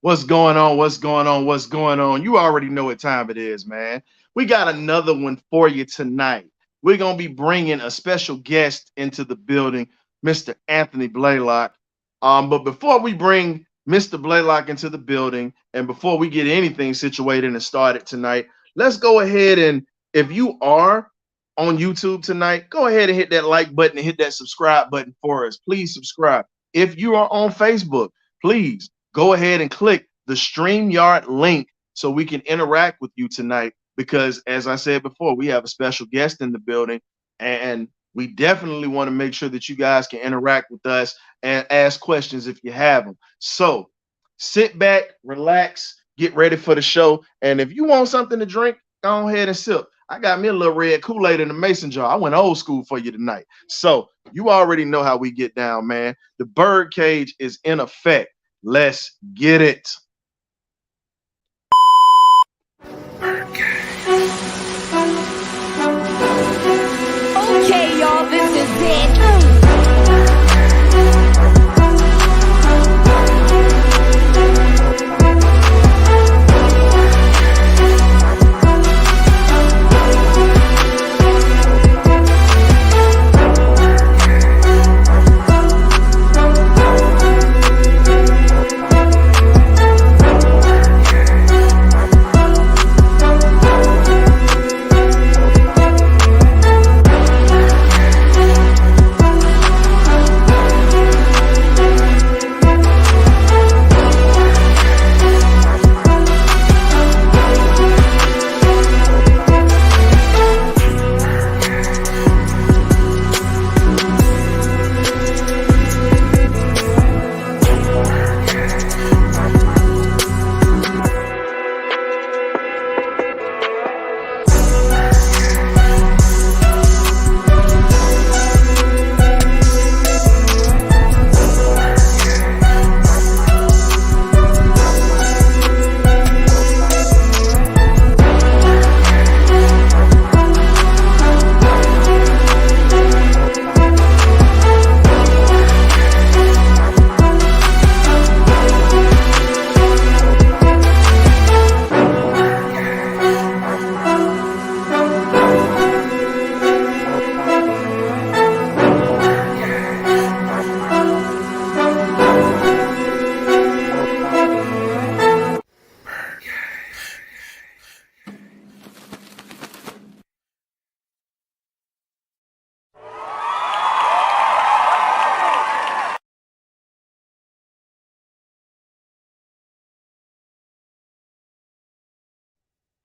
What's going on? What's going on? What's going on? You already know what time it is, man. We got another one for you tonight. We're going to be bringing a special guest into the building, Mr. Anthony Blaylock. But before we bring Mr. Blaylock into the building and before we get anything situated and started tonight, let's go ahead and if you are on YouTube tonight, go ahead and hit that like button and hit that subscribe button for us. Please subscribe. If you are on Facebook, please go ahead and click the StreamYard link so we can interact with you tonight because, as I said before, we have a special guest in the building, and we definitely want to make sure that you guys can interact with us and ask questions if you have them. So sit back, relax, get ready for the show, and if you want something to drink, go ahead and sip. I got me a little red Kool-Aid in the mason jar. I went old school for you tonight. So you already know how we get down, man. The BirdCage is in effect. Let's get it. Okay, y'all, this is it.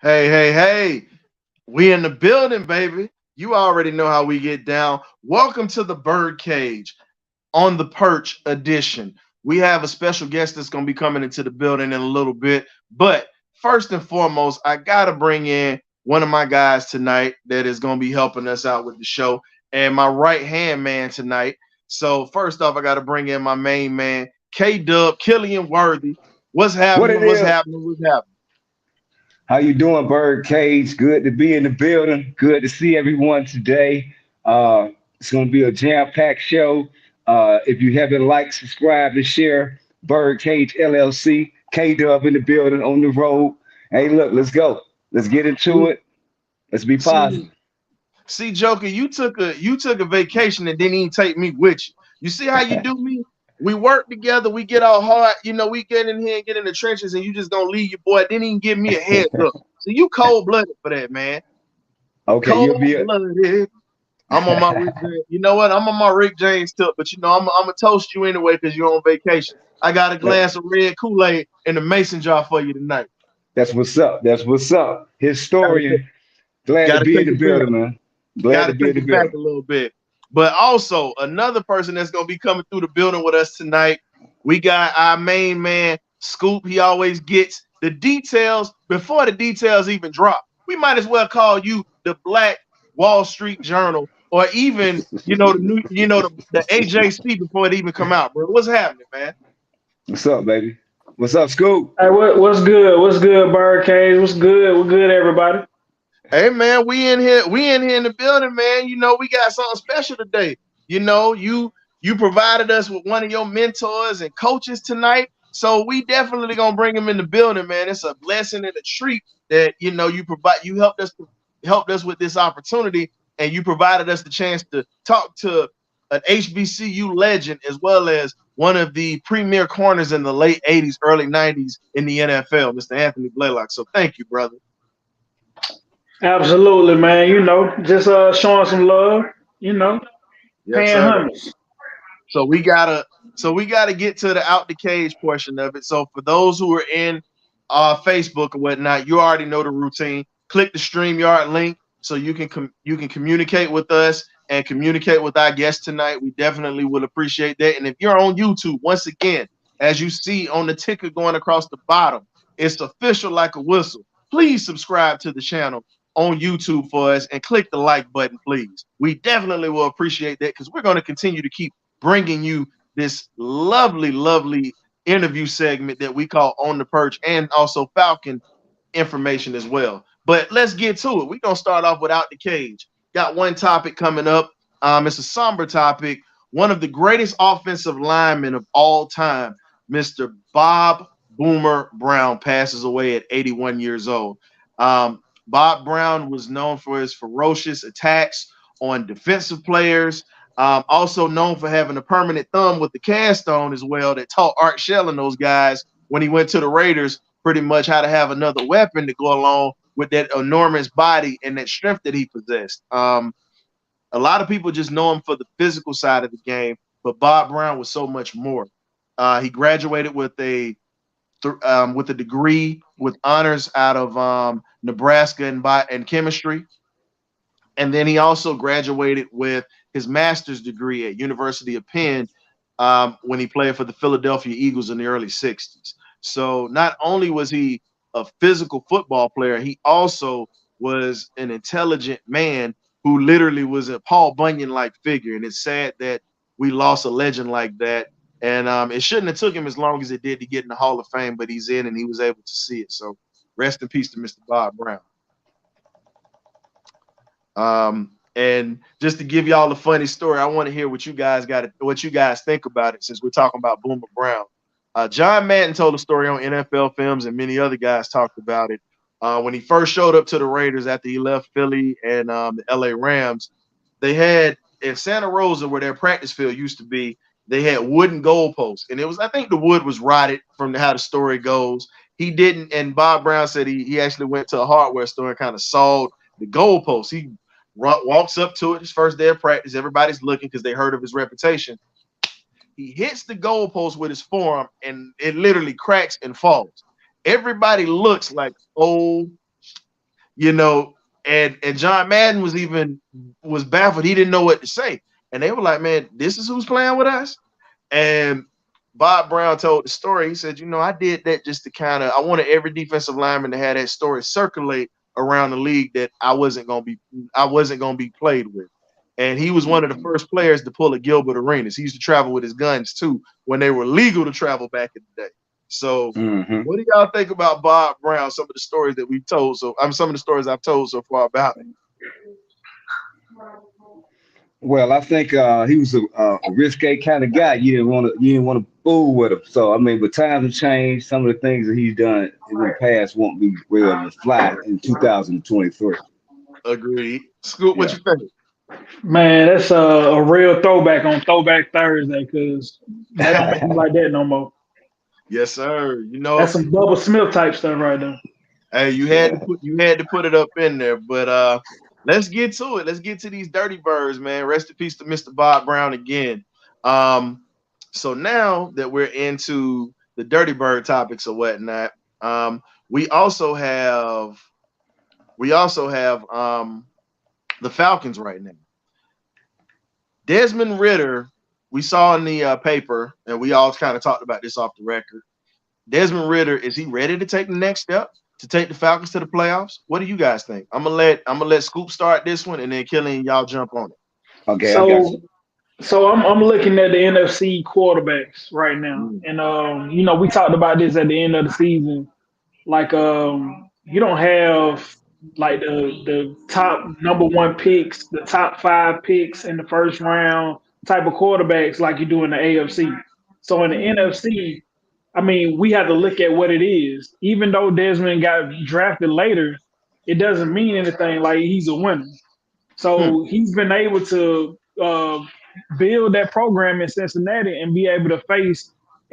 Hey, we in the building, baby. You already know how we get down. Welcome to the BirdCage on the Perch edition. We have a special guest that's going to be coming into the building in a little bit. But first and foremost, I got to bring in one of my guys tonight that is going to be helping us out with the show and my right-hand man tonight. So first off, I got to bring in my main man, K-Dub, Killian Worthy. What's happening? What's happening? How you doing, BirdCage? Good to be in the building. Good to see everyone today. It's going to be a jam-packed show. If you haven't liked, subscribe, and share, BirdCage LLC, K-Dub in the building, on the road. Hey, look, let's go. Let's get into it. Let's be positive. See, Joker, you took a vacation and didn't even take me with you. You see how you do me? We work together. We get all hard. You know, we get in here and get in the trenches, and you just gonna leave your boy. Didn't even give me a heads up. So you cold-blooded for that, man. Okay, cold-blooded. I'm on my Rick James. You know what? I'm on my Rick James tip, but you know I'm gonna toast you anyway because you're on vacation. I got a glass of red Kool-Aid in the mason jar for you tonight. That's what's up. That's what's up. Historian. Glad to be in the building, man. Glad to be in the building. Back a little bit. But also another person that's gonna be coming through the building with us tonight. We got our main man, Scoop. He always gets the details before the details even drop. We might as well call you the Black Wall Street Journal, or even the AJC before it even come out, bro. What's happening, man? What's up, baby? What's up, Scoop? Hey, what's good? What's good, BirdCage? What's good? We're good, everybody. Hey man, we in here in the building, man. You know, we got something special today. You know, you provided us with one of your mentors and coaches tonight. So we definitely gonna bring him in the building, man. It's a blessing and a treat that you helped us with this opportunity, and you provided us the chance to talk to an HBCU legend as well as one of the premier corners in the late 80s, early 90s in the NFL, Mr. Anthony Blaylock. So thank you, brother. Absolutely, man. Just showing some love. You know, Yes, paying sir. homage. So we gotta get to the out the cage portion of it. So for those who are in Facebook or whatnot, you already know the routine. Click the StreamYard link so you can communicate with us and communicate with our guest tonight. We definitely will appreciate that. And if you're on YouTube, once again, as you see on the ticker going across the bottom, it's official like a whistle. Please subscribe to the channel on YouTube for us and click the like button, please. We definitely will appreciate that because we're going to continue to keep bringing you this lovely, lovely interview segment that we call On the Perch and also Falcon information as well. But let's get to it. We're going to start off without the cage. Got one topic coming up. It's a somber topic. One of the greatest offensive linemen of all time, Mr. Bob Boomer Brown, passes away at 81 years old. Bob Brown was known for his ferocious attacks on defensive players. Also known for having a permanent thumb with the cast on as well that taught Art Shell and those guys when he went to the Raiders pretty much how to have another weapon to go along with that enormous body and that strength that he possessed. A lot of people just know him for the physical side of the game, but Bob Brown was so much more. He graduated with a degree with honors out of Nebraska in chemistry. And then he also graduated with his master's degree at University of Penn when he played for the Philadelphia Eagles in the early 60s. So not only was he a physical football player, he also was an intelligent man who literally was a Paul Bunyan-like figure. And it's sad that we lost a legend like that. And it shouldn't have took him as long as it did to get in the Hall of Fame, but he's in and he was able to see it. So rest in peace to Mr. Bob Brown. And just to give y'all a funny story, I want to hear what you guys think about it since we're talking about Boomer Brown. John Madden told a story on NFL Films, and many other guys talked about it. When he first showed up to the Raiders after he left Philly and the LA Rams, they had in Santa Rosa, where their practice field used to be, they had wooden goalposts. And I think the wood was rotted from how the story goes. He didn't, and Bob Brown said he actually went to a hardware store and kind of sawed the goalposts. He walks up to it his first day of practice. Everybody's looking because they heard of his reputation. He hits the goalpost with his forearm, and it literally cracks and falls. Everybody looks like, oh, and John Madden was baffled. He didn't know what to say. And they were like, man, this is who's playing with us? And Bob Brown told the story. He said, I did that just to I wanted every defensive lineman to have that story circulate around the league that I wasn't gonna be played with. And he was one of the first players to pull a Gilbert Arenas. He used to travel with his guns too when they were legal to travel back in the day. So what do y'all think about Bob Brown? Some of the stories that we've told. Some of the stories I've told so far about him. Well, I think he was a risque kind of guy. You didn't want to fool with him. So I mean, but times have changed. Some of the things that he's done in the past won't be real to fly in 2023. Agreed. Scoop, what you think? Man, that's a real throwback on Throwback Thursday because they don't make me like that no more. Yes, sir. That's some Bubba Smith type stuff right there. Hey, you had to put it up in there, but let's get to it. Let's get to these dirty birds, man. Rest in peace to Mr. Bob Brown again. So now that we're into the dirty bird topics or whatnot, we also have the Falcons right now. Desmond Ridder, we saw in the paper, and we all kind of talked about this off the record. Desmond Ridder, is he ready to take the next step to take the Falcons to the playoffs? What do you guys think? I'm gonna let Scoop start this one, and then Killian, y'all jump on it. Okay. So I'm looking at the NFC quarterbacks right now, and we talked about this at the end of the season. Like you don't have like the top number one picks, the top 5 picks in the first round type of quarterbacks like you do in the AFC. So in the NFC, I mean, we have to look at what it is. Even though Desmond got drafted later, it doesn't mean anything like he's a winner. Hmm. So he's been able to build that program in Cincinnati and be able to face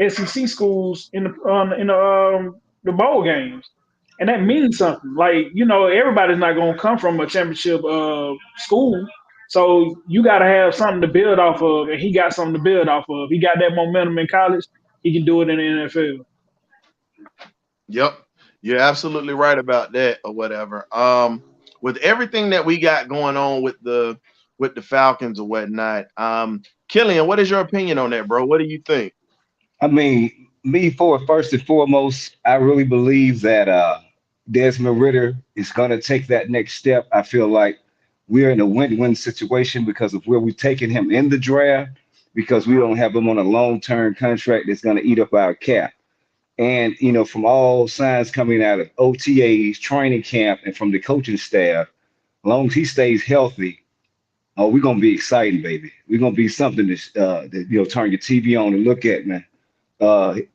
SEC schools in the bowl games, and that means something. Like everybody's not going to come from a championship school, so you got to have something to build off of, and he got something to build off of. He got that momentum in college. He can do it in the NFL. Yep, you're absolutely right about that, or whatever. With everything that we got going on with the Falcons or whatnot, Killian, what is your opinion on that, bro? What do you think? I mean, me for first and foremost, I really believe that Desmond Ritter is going to take that next step. I feel like we're in a win-win situation because of where we've taken him in the draft, because we don't have him on a long-term contract that's going to eat up our cap. And from all signs coming out of OTAs, training camp, and from the coaching staff, as long as he stays healthy, oh, we're gonna be exciting, baby. We're gonna be something that turn your TV on and look at, man.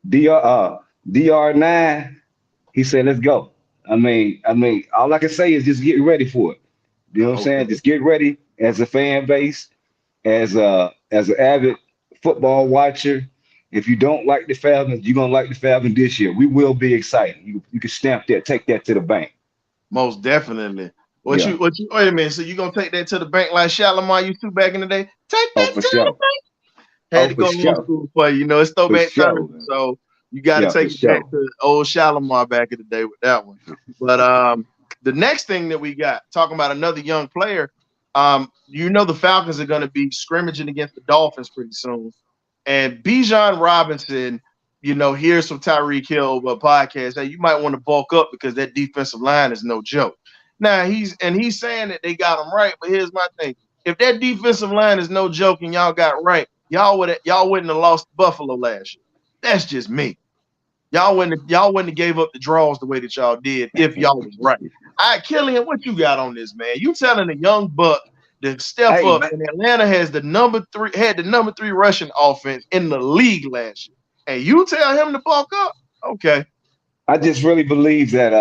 DR9, he said, let's go. I mean, all I can say is just get ready for it. You know what I'm saying? Okay. Just get ready as a fan base, as an avid football watcher. If you don't like the Falcons, you're gonna like the Falcons this year. We will be excited. You can stamp that, take that to the bank. Most definitely. Yeah. What you wait a minute? So you gonna take that to the bank like Shalimar used to back in the day? Take Oh, that for to the sure. bank. Had Oh, to for go old sure. school for you. You know, it's For throwback sure, Thursday, man. so you got to Yeah, for take it back sure. to old Shalimar back in the day with that one. But the next thing that we got talking about another young player. The Falcons are going to be scrimmaging against the Dolphins pretty soon, and Bijan Robinson. Here's from Tyreek Hill over a podcast. Hey, you might want to bulk up because that defensive line is no joke. Now he's saying that they got him right, but here's my thing: if that defensive line is no joke and y'all got right, y'all wouldn't have lost to Buffalo last year. That's just me. Y'all wouldn't have gave up the draws the way that y'all did if y'all was right. All right, Killian, what you got on this, man? You telling a young buck to step Hey, up, man. and Atlanta had the number three rushing offense in the league last year, and you tell him to bulk up? Okay, I just really believe that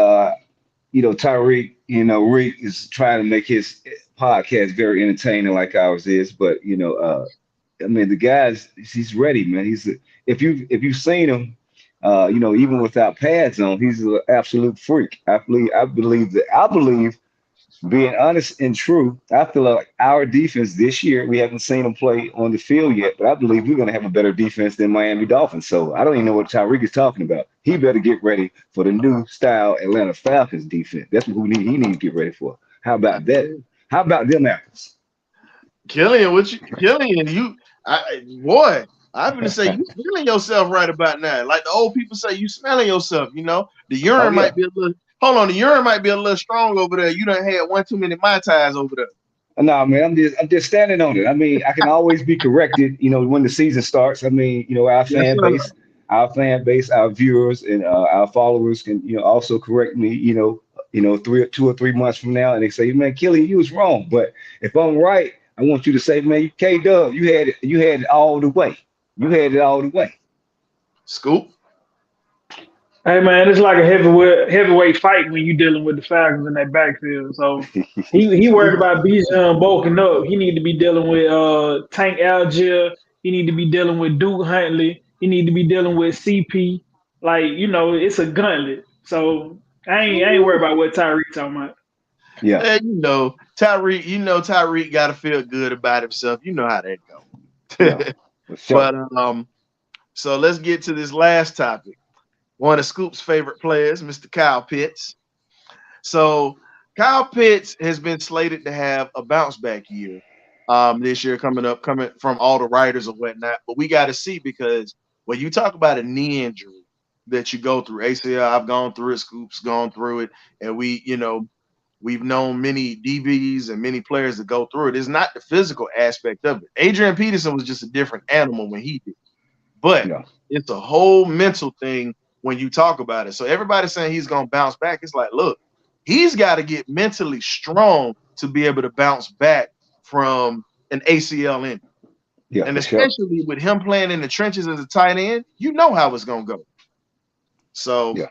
Tyreek, Reek is trying to make his podcast very entertaining like ours is, but I mean the guy's he's ready, man. If you've seen him, even without pads on, he's an absolute freak. I believe being honest and true, I feel like our defense this year, we haven't seen them play on the field yet, but I believe we're going to have a better defense than Miami Dolphins. So I don't even know what Tyreek is talking about. He better get ready for the new style Atlanta Falcons defense. That's what he needs to get ready for. How I about that? agree. How about them apples? Killian, boy, I'm gonna say you feeling yourself right about now. Like the old people say, you smelling yourself. The Oh urine yeah. might be a little. Hold on, the urine might be a little strong over there. You done had one too many mai tais over there. No, man, I'm just standing on it. I mean, I can always be corrected, when the season starts. I mean, Yes, sir. our viewers and our followers can, also correct me, 2 or 3 months from now, and they say, man, Kelly, you was wrong. But if I'm right, I want you to say, man, K Dub, you had it all the way. You had it all the way. Scoop. Hey man, it's like a heavyweight fight when you dealing with the Falcons in that backfield. So he worried about Bijan bulking up. He need to be dealing with Tank Algier. He need to be dealing with Duke Huntley. He need to be dealing with CP. Like it's a gauntlet. So I ain't worried about what Tyreek talking about. Yeah, Tyreek. Tyreek got to feel good about himself. You know how that yeah, go. for sure. But so let's get to this last topic. One of Scoop's favorite players, Mr. Kyle Pitts. So Kyle Pitts has been slated to have a bounce back year this year coming from all the writers and whatnot. But we got to see because when you talk about a knee injury that you go through, ACL, I've gone through it, Scoop's gone through it, and we've known many DBs and many players that go through it. It's not the physical aspect of it. Adrian Peterson was just a different animal when he did, but Yeah, it's a whole mental thing when you talk about it. So everybody's saying he's going to bounce back. It's like, look, he's got to get mentally strong to be able to bounce back from an ACL injury. yeah, And for sure. especially with him playing in the trenches as a tight end, you know how it's going to go. So, Yeah.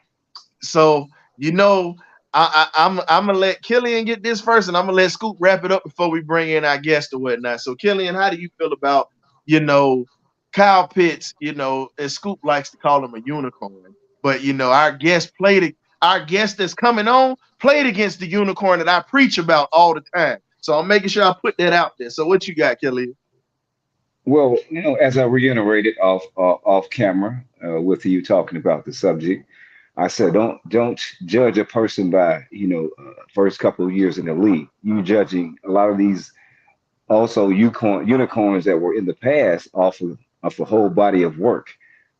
so you know, I'm gonna let Killian get this first, and I'm gonna let Scoop wrap it up before we bring in our guest or whatnot. So, Killian, how do you feel about you know Kyle Pitts? You know, as Scoop likes to call him a unicorn, but you know, our guest that's coming on played against the unicorn that I preach about all the time. So I'm making sure I put that out there. So, what you got, Killian? Well, as I reiterated off camera with you talking about the subject, I said don't judge a person by first couple of years in the league. You judging a lot of these also unicorns that were in the past off a whole body of work.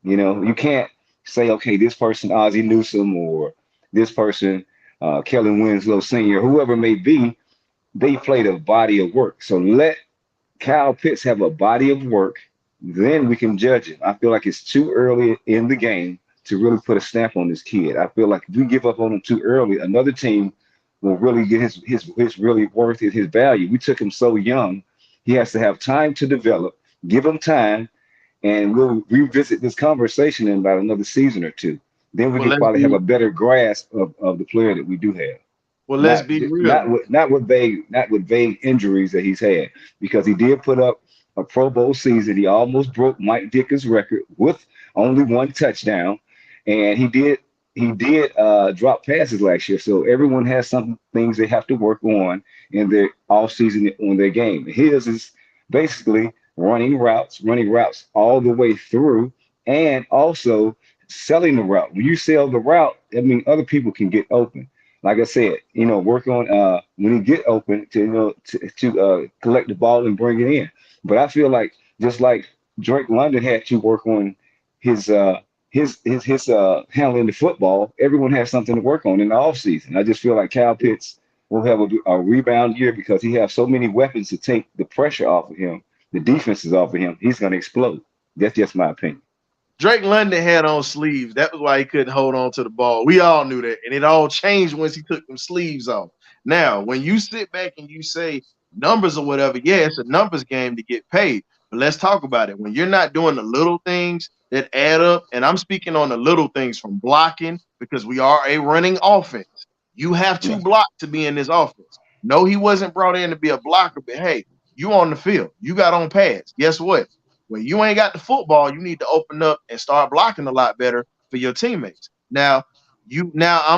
You can't say, okay, this person Ozzie Newsome or this person Kellen Winslow Sr., whoever it may be, they played a body of work. So let Kyle Pitts have a body of work, then we can judge him. I feel like it's too early in the game to really put a stamp on this kid. I feel like if we give up on him too early, another team will really get his really worth, his value. We took him so young. He has to have time to develop. Give him time, and we'll revisit this conversation in about another season or two. Then we Well, can let's probably have be a better grasp of the player that we do have. well, let's Not be real. not with vague injuries that he's had, because he did put up a Pro Bowl season. He almost broke Mike Dickens' record with only one touchdown, and he did drop passes last year. So everyone has some things they have to work on in their off season on their game. His is basically running routes all the way through, and also selling the route. When you sell the route, I mean other people can get open. Like I said, work on when you get open to collect the ball and bring it in. But I feel like just like Drake London had to work on his handling the football, everyone has something to work on in the offseason. I just feel like Kyle Pitts will have a rebound year because he has so many weapons to take the pressure off of him, the defense is off of him. He's going to explode. That's just my opinion. Drake London had on sleeves. That was why he couldn't hold on to the ball. We all knew that. And it all changed once he took them sleeves off. Now, when you sit back and you say numbers or whatever, yeah, it's a numbers game to get paid. But let's talk about it. When you're not doing the little things that add up, and I'm speaking on the little things from blocking, because we are a running offense. You have to Yeah. block to be in this offense. No, he wasn't brought in to be a blocker, but hey, you on the field. You got on pads. Guess what? When you ain't got the football, you need to open up and start blocking a lot better for your teammates. Now I'm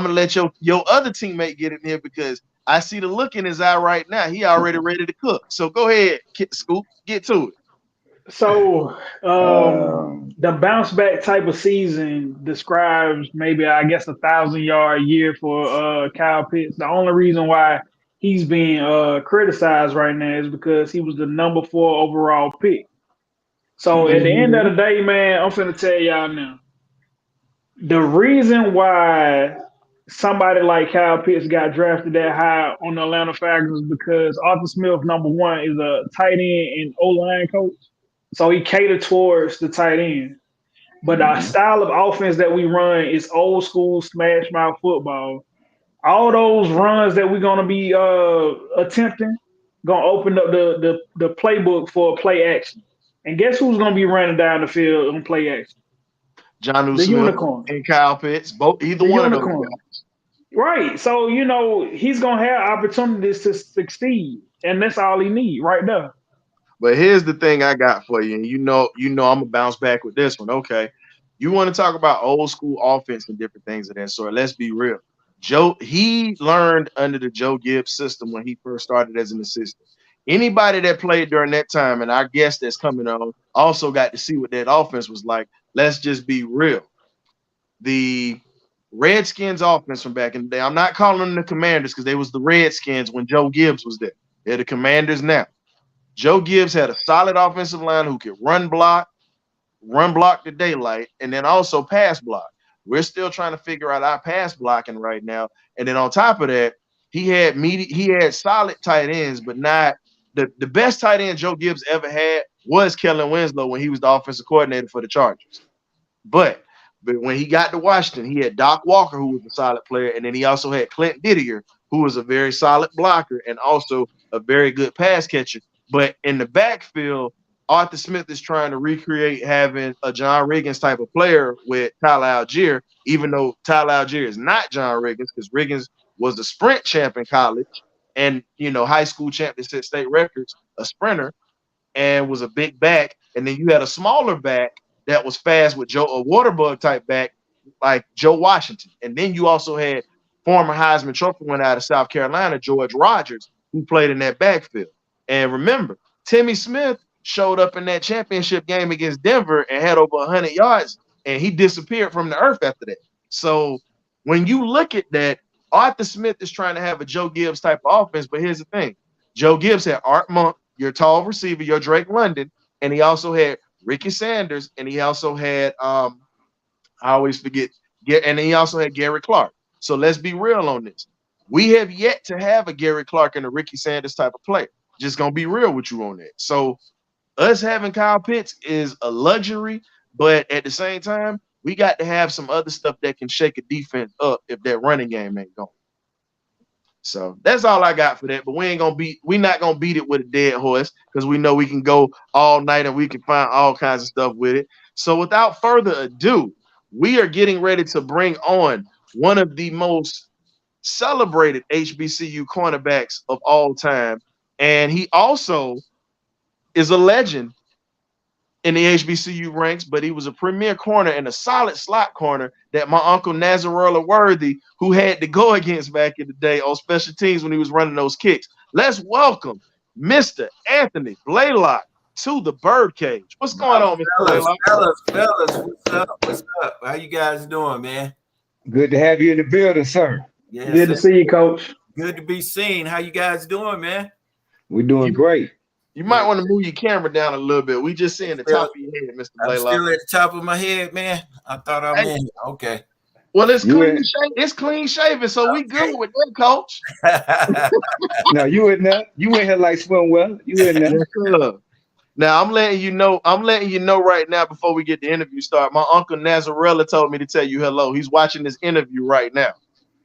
gonna let your other teammate get in here because I see the look in his eye right now. He already ready to cook. So go ahead, Scoop, get to it. So Um, the bounce back type of season describes maybe I guess 1,000 yard year for Kyle Pitts. The only reason why he's being criticized right now is because he was the number 4 overall pick. So at the end of Mm-hmm. the day, man, I'm finna tell y'all now. The reason why somebody like Kyle Pitts got drafted that high on the Atlanta Falcons is because Arthur Smith, number 1, is a tight end and O line coach. So he catered towards the tight end. But our mhm. style of offense that we run is old school smash mouth football. All those runs that we're gonna be attempting gonna open up the playbook for play action. And guess who's gonna be running down the field on play action? Johnu The Smith unicorn. and Kyle Pitts, both either The one of those unicorn. guys. Right. So, he's gonna have opportunities to succeed. And that's all he need right there. But here's the thing I got for you, and I'm gonna bounce back with this one. Okay, you want to talk about old school offense and different things of that sort. Let's be real. He learned under the Joe Gibbs system when he first started as an assistant. Anybody that played during that time, and our guest that's coming on, also got to see what that offense was like. Let's just be real. The Redskins offense from back in the day. I'm not calling them the Commanders because they was the Redskins when Joe Gibbs was there. They're the Commanders now. Joe Gibbs had a solid offensive line who could run block the daylight, and then also pass block. We're still trying to figure out our pass blocking right now. And then on top of that, he had solid tight ends, but not the best tight end Joe Gibbs ever had was Kellen Winslow when he was the offensive coordinator for the Chargers. But when he got to Washington, he had Doc Walker, who was a solid player, and then he also had Clint Didier, who was a very solid blocker and also a very good pass catcher. But in the backfield, Arthur Smith is trying to recreate having a John Riggins type of player with Tyler Algier, even though Tyler Algier is not John Riggins, because Riggins was the sprint champ in college and high school champ that set state records, a sprinter, and was a big back. And then you had a smaller back that was fast with a water bug type back like Joe Washington. And then you also had former Heisman Trophy winner out of South Carolina, George Rogers, who played in that backfield. And remember, Timmy Smith showed up in that championship game against Denver and had over 100 yards, and he disappeared from the earth after that. So when you look at that, Arthur Smith is trying to have a Joe Gibbs type of offense, but here's the thing. Joe Gibbs had Art Monk, your tall receiver, your Drake London, and he also had Ricky Sanders, and he also had I always forget, and he also had Gary Clark. So let's be real on this. We have yet to have a Gary Clark and a Ricky Sanders type of player. Just gonna be real with you on that. So us having Kyle Pitts is a luxury, but at the same time, we got to have some other stuff that can shake a defense up if that running game ain't going. So that's all I got for that. But we're not gonna beat it with a dead horse, because we know we can go all night and we can find all kinds of stuff with it. So without further ado, we are getting ready to bring on one of the most celebrated HBCU cornerbacks of all time. And he also is a legend in the HBCU ranks, but he was a premier corner and a solid slot corner that my uncle Nazarella Worthy, who had to go against back in the day on special teams when he was running those kicks. Let's welcome Mr. Anthony Blaylock to the BirdCage. What's going on, Mr. Blaylock? Fellas, what's up? How you guys doing, man? Good to have you in the building, sir. Yes, good to see you, Coach. Good to be seen. How you guys doing, man? We're doing great. You might want to move your camera down a little bit. We just seeing the top of your head, Mr. Blaylock. I'm still at the top of my head, man. I thought I was okay. Well, it's clean shaven, so we good with that, Coach. No, you in there? You in here like swim well? You in there? Now I'm letting you know right now before we get the interview started. My uncle Nazarella told me to tell you hello. He's watching this interview right now.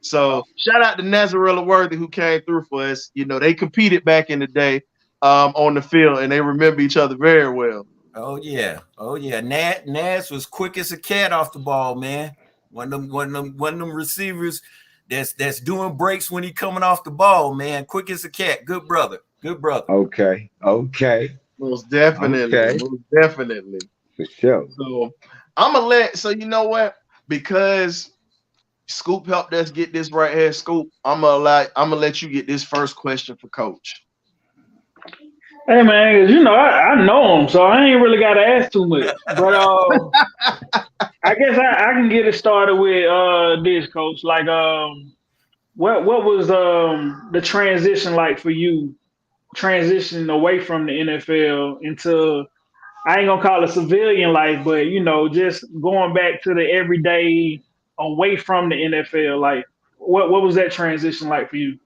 So shout out to Nazarella Worthy, who came through for us. They competed back in the day on the field, and they remember each other very well. Oh yeah. Naz was quick as a cat off the ball, man. One of them receivers that's doing breaks when he coming off the ball, man. Quick as a cat. Good brother. Okay. Most definitely. Okay. Most definitely. For sure. So you know what? Because Scoop helped us get this right here, Scoop, I'm gonna let you get this first question for Coach. Hey man, I know him, so I ain't really got to ask too much. But I guess I can get it started with this, Coach. Like, what was the transition like for you, transitioning away from the NFL into, I ain't gonna call it civilian life, but just going back to the everyday away from the NFL. Like, what was that transition like for you?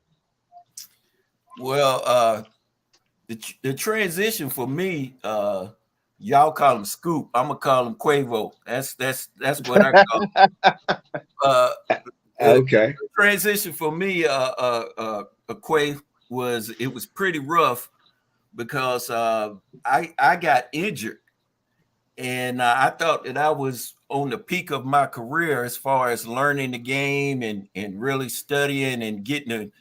Well, the transition for me, y'all call him Scoop. I'm gonna call him Quavo. That's what I call him. Okay. The transition for me, Quavo, was pretty rough because I got injured, and I thought that I was on the peak of my career as far as learning the game and really studying and getting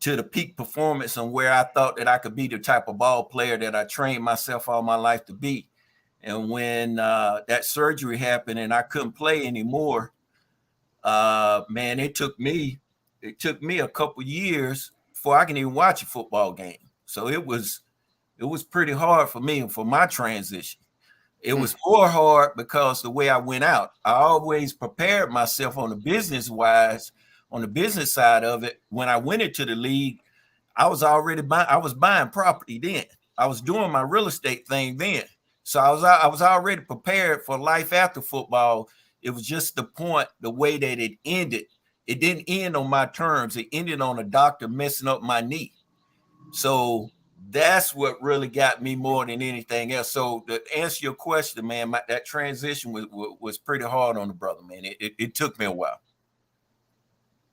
to the peak performance and where I thought that I could be the type of ball player that I trained myself all my life to be. And when that surgery happened and I couldn't play anymore, man, it took me a couple years before I can even watch a football game. So it was pretty hard for me and for my transition. It was more hard because the way I went out, I always prepared myself on the business side of it. When I went into the league, I was buying property then. I was doing my real estate thing then. So I was already prepared for life after football. It was just the way that it ended. It didn't end on my terms. It ended on a doctor messing up my knee. So that's what really got me more than anything else. So to answer your question, man, that transition was pretty hard on the brother, man. It took me a while.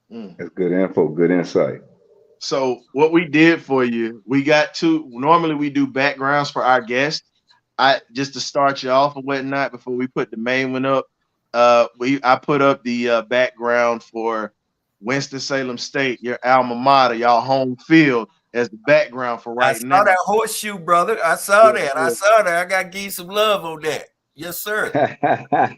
That's good info, good insight. So what we did for you, we got normally we do backgrounds for our guests. I just to start you off and whatnot before we put the main one up. I put up the background for Winston-Salem State, your alma mater, y'all home field, as the background for I right now. saw that horseshoe, brother. I saw that. I saw that. I got to give you some love on that. Yes, sir.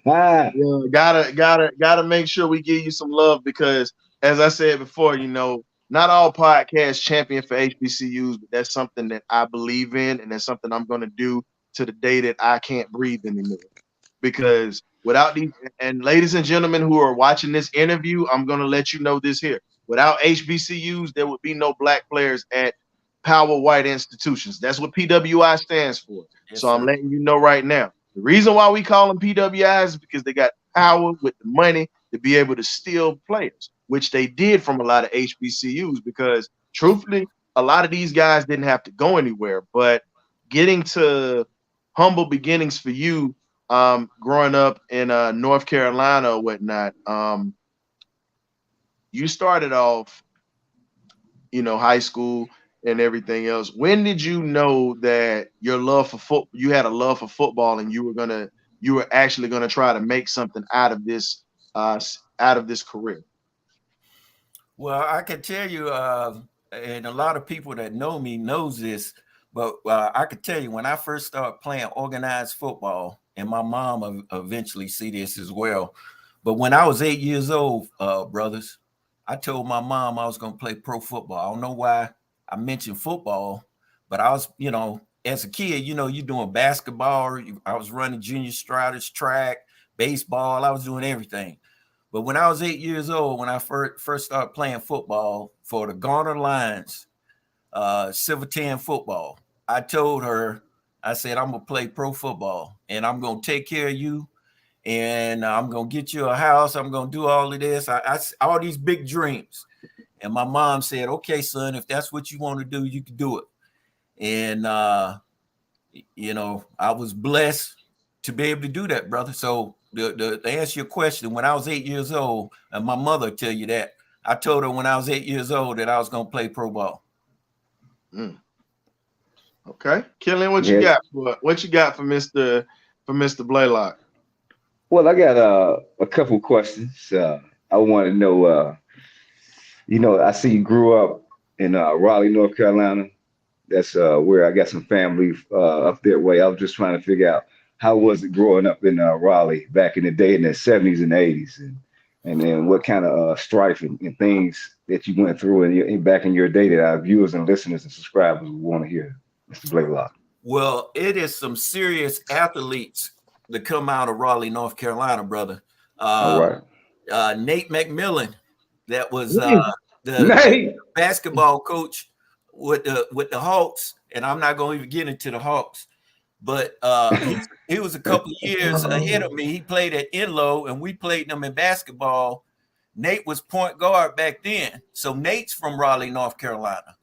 Yeah, gotta make sure we give you some love because, as I said before, not all podcasts champion for HBCUs, but that's something that I believe in, and that's something I'm going to do to the day that I can't breathe anymore. Because without these, and ladies and gentlemen who are watching this interview, I'm going to let you know this here. Without HBCUs, there would be no black players at power white institutions. That's what PWI stands for. Yes, so I'm sir. letting you know right now. The reason why we call them PWIs is because they got power with the money to be able to steal players, which they did from a lot of HBCUs because truthfully, a lot of these guys didn't have to go anywhere. But getting to humble beginnings for you, growing up in North Carolina or whatnot, you started off, high school and everything else. When did you know that you had a love for football, and you were actually gonna try to make something out of this career? Well, I can tell you, and a lot of people that know me knows this, but I could tell you when I first started playing organized football, and my mom eventually see this as well. But when I was 8 years old, brothers, I told my mom I was going to play pro football. I don't know why I mentioned football, but I was, as a kid, you're doing basketball. I was running junior striders, track, baseball. I was doing everything. But when I was 8 years old, when I first started playing football for the Garner Lions, Silver Tan football, I told her, I said, I'm going to play pro football, and I'm going to take care of you, and I'm going to get you a house. I'm going to do all of this. I all these big dreams. And my mom said, okay, son, if that's what you want to do, you can do it. And, I was blessed to be able to do that, brother. So to answer your question, when I was 8 years old, and my mother will tell you that, I told her when I was 8 years old that I was going to play pro ball. Okay, Killian, what you got for Mr. Blaylock? Well, I got a couple questions. I want to know, I see you grew up in Raleigh, North Carolina. That's where I got some family up that way. I was just trying to figure out how was it growing up in Raleigh back in the day in the 70s and 80s, and then what kind of strife and things that you went through back in your day that our viewers and listeners and subscribers would want to hear, Mr. Blaylock. Well, it is some serious athletes that come out of Raleigh, North Carolina, brother. All right. Nate McMillan, that was Nate. basketball coach with the Hawks, and I'm not going to even get into the Hawks, but he was a couple of years ahead of me. He played at Enloe, and we played them in basketball. Nate was point guard back then, so Nate's from Raleigh, North Carolina.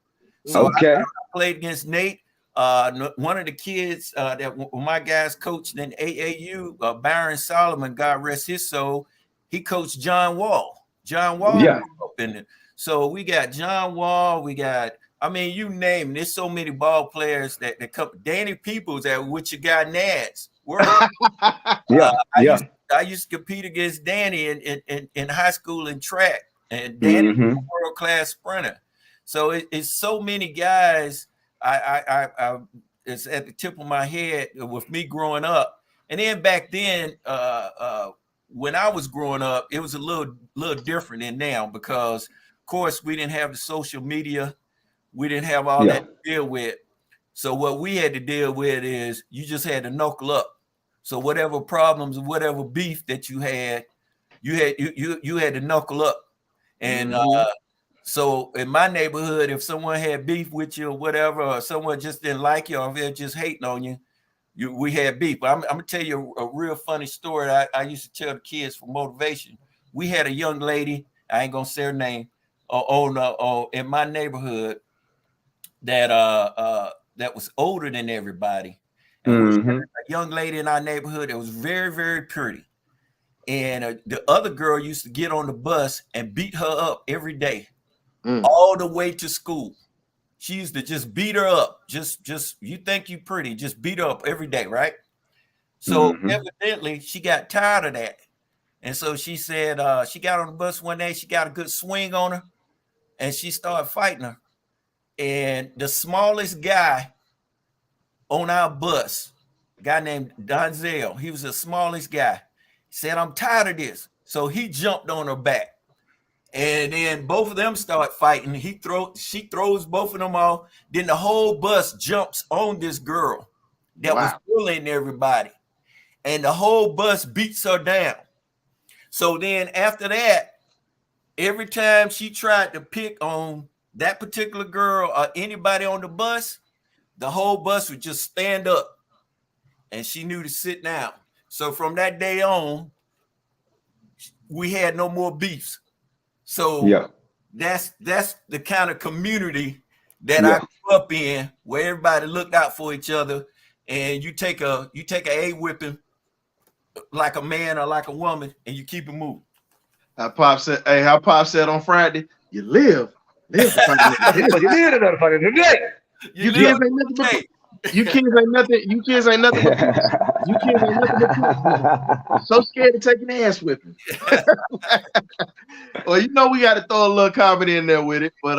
So okay. I played against Nate. One of the kids that my guys coached in AAU, Byron Solomon, God rest his soul, he coached John Wall. John Wall Yeah. up in it. So we got John Wall, you name it. There's so many ball players that come. Danny Peoples with your guy Nads. I used to compete against Danny in high school in track, and Danny was a world-class sprinter. So it's so many guys. I it's at the tip of my head with me growing up. And then back then, when I was growing up, it was a little different than now because, of course, we didn't have the social media. We didn't have all that to deal with. So what we had to deal with is you just had to knuckle up. So whatever problems or whatever beef that you had to knuckle up. And so in my neighborhood, if someone had beef with you or whatever, or someone just didn't like you, or if they're just hating on you, we had beef. But I'm gonna tell you a real funny story I used to tell the kids for motivation. We had a young lady, I ain't gonna say her name, in my neighborhood that was older than everybody. And we had a young lady in our neighborhood that was very, very pretty. And the other girl used to get on the bus and beat her up every day, all the way to school. she used to just beat her up. Just you think you pretty, just beat her up every day, right? So evidently she got tired of that. And so she said she got on the bus one day, she got a good swing on her, and she started fighting her. And the smallest guy on our bus, a guy named Donzel, he was the smallest guy, said, I'm tired of this. So he jumped on her back. And then both of them start fighting. She throws both of them off. Then the whole bus jumps on this girl that was bullying everybody. And the whole bus beats her down. So then after that, every time she tried to pick on that particular girl or anybody on the bus, the whole bus would just stand up and she knew to sit down. So from that day on, we had no more beefs. So that's the kind of community that I grew up in, where everybody looked out for each other, and you take a whipping like a man or like a woman, and you keep it moving. How Pop said on Friday, you live. You live another fucking today. You kids ain't nothing but you kids ain't nothing but so scared of taking ass whipping. Well, you know we got to throw a little comedy in there with it, but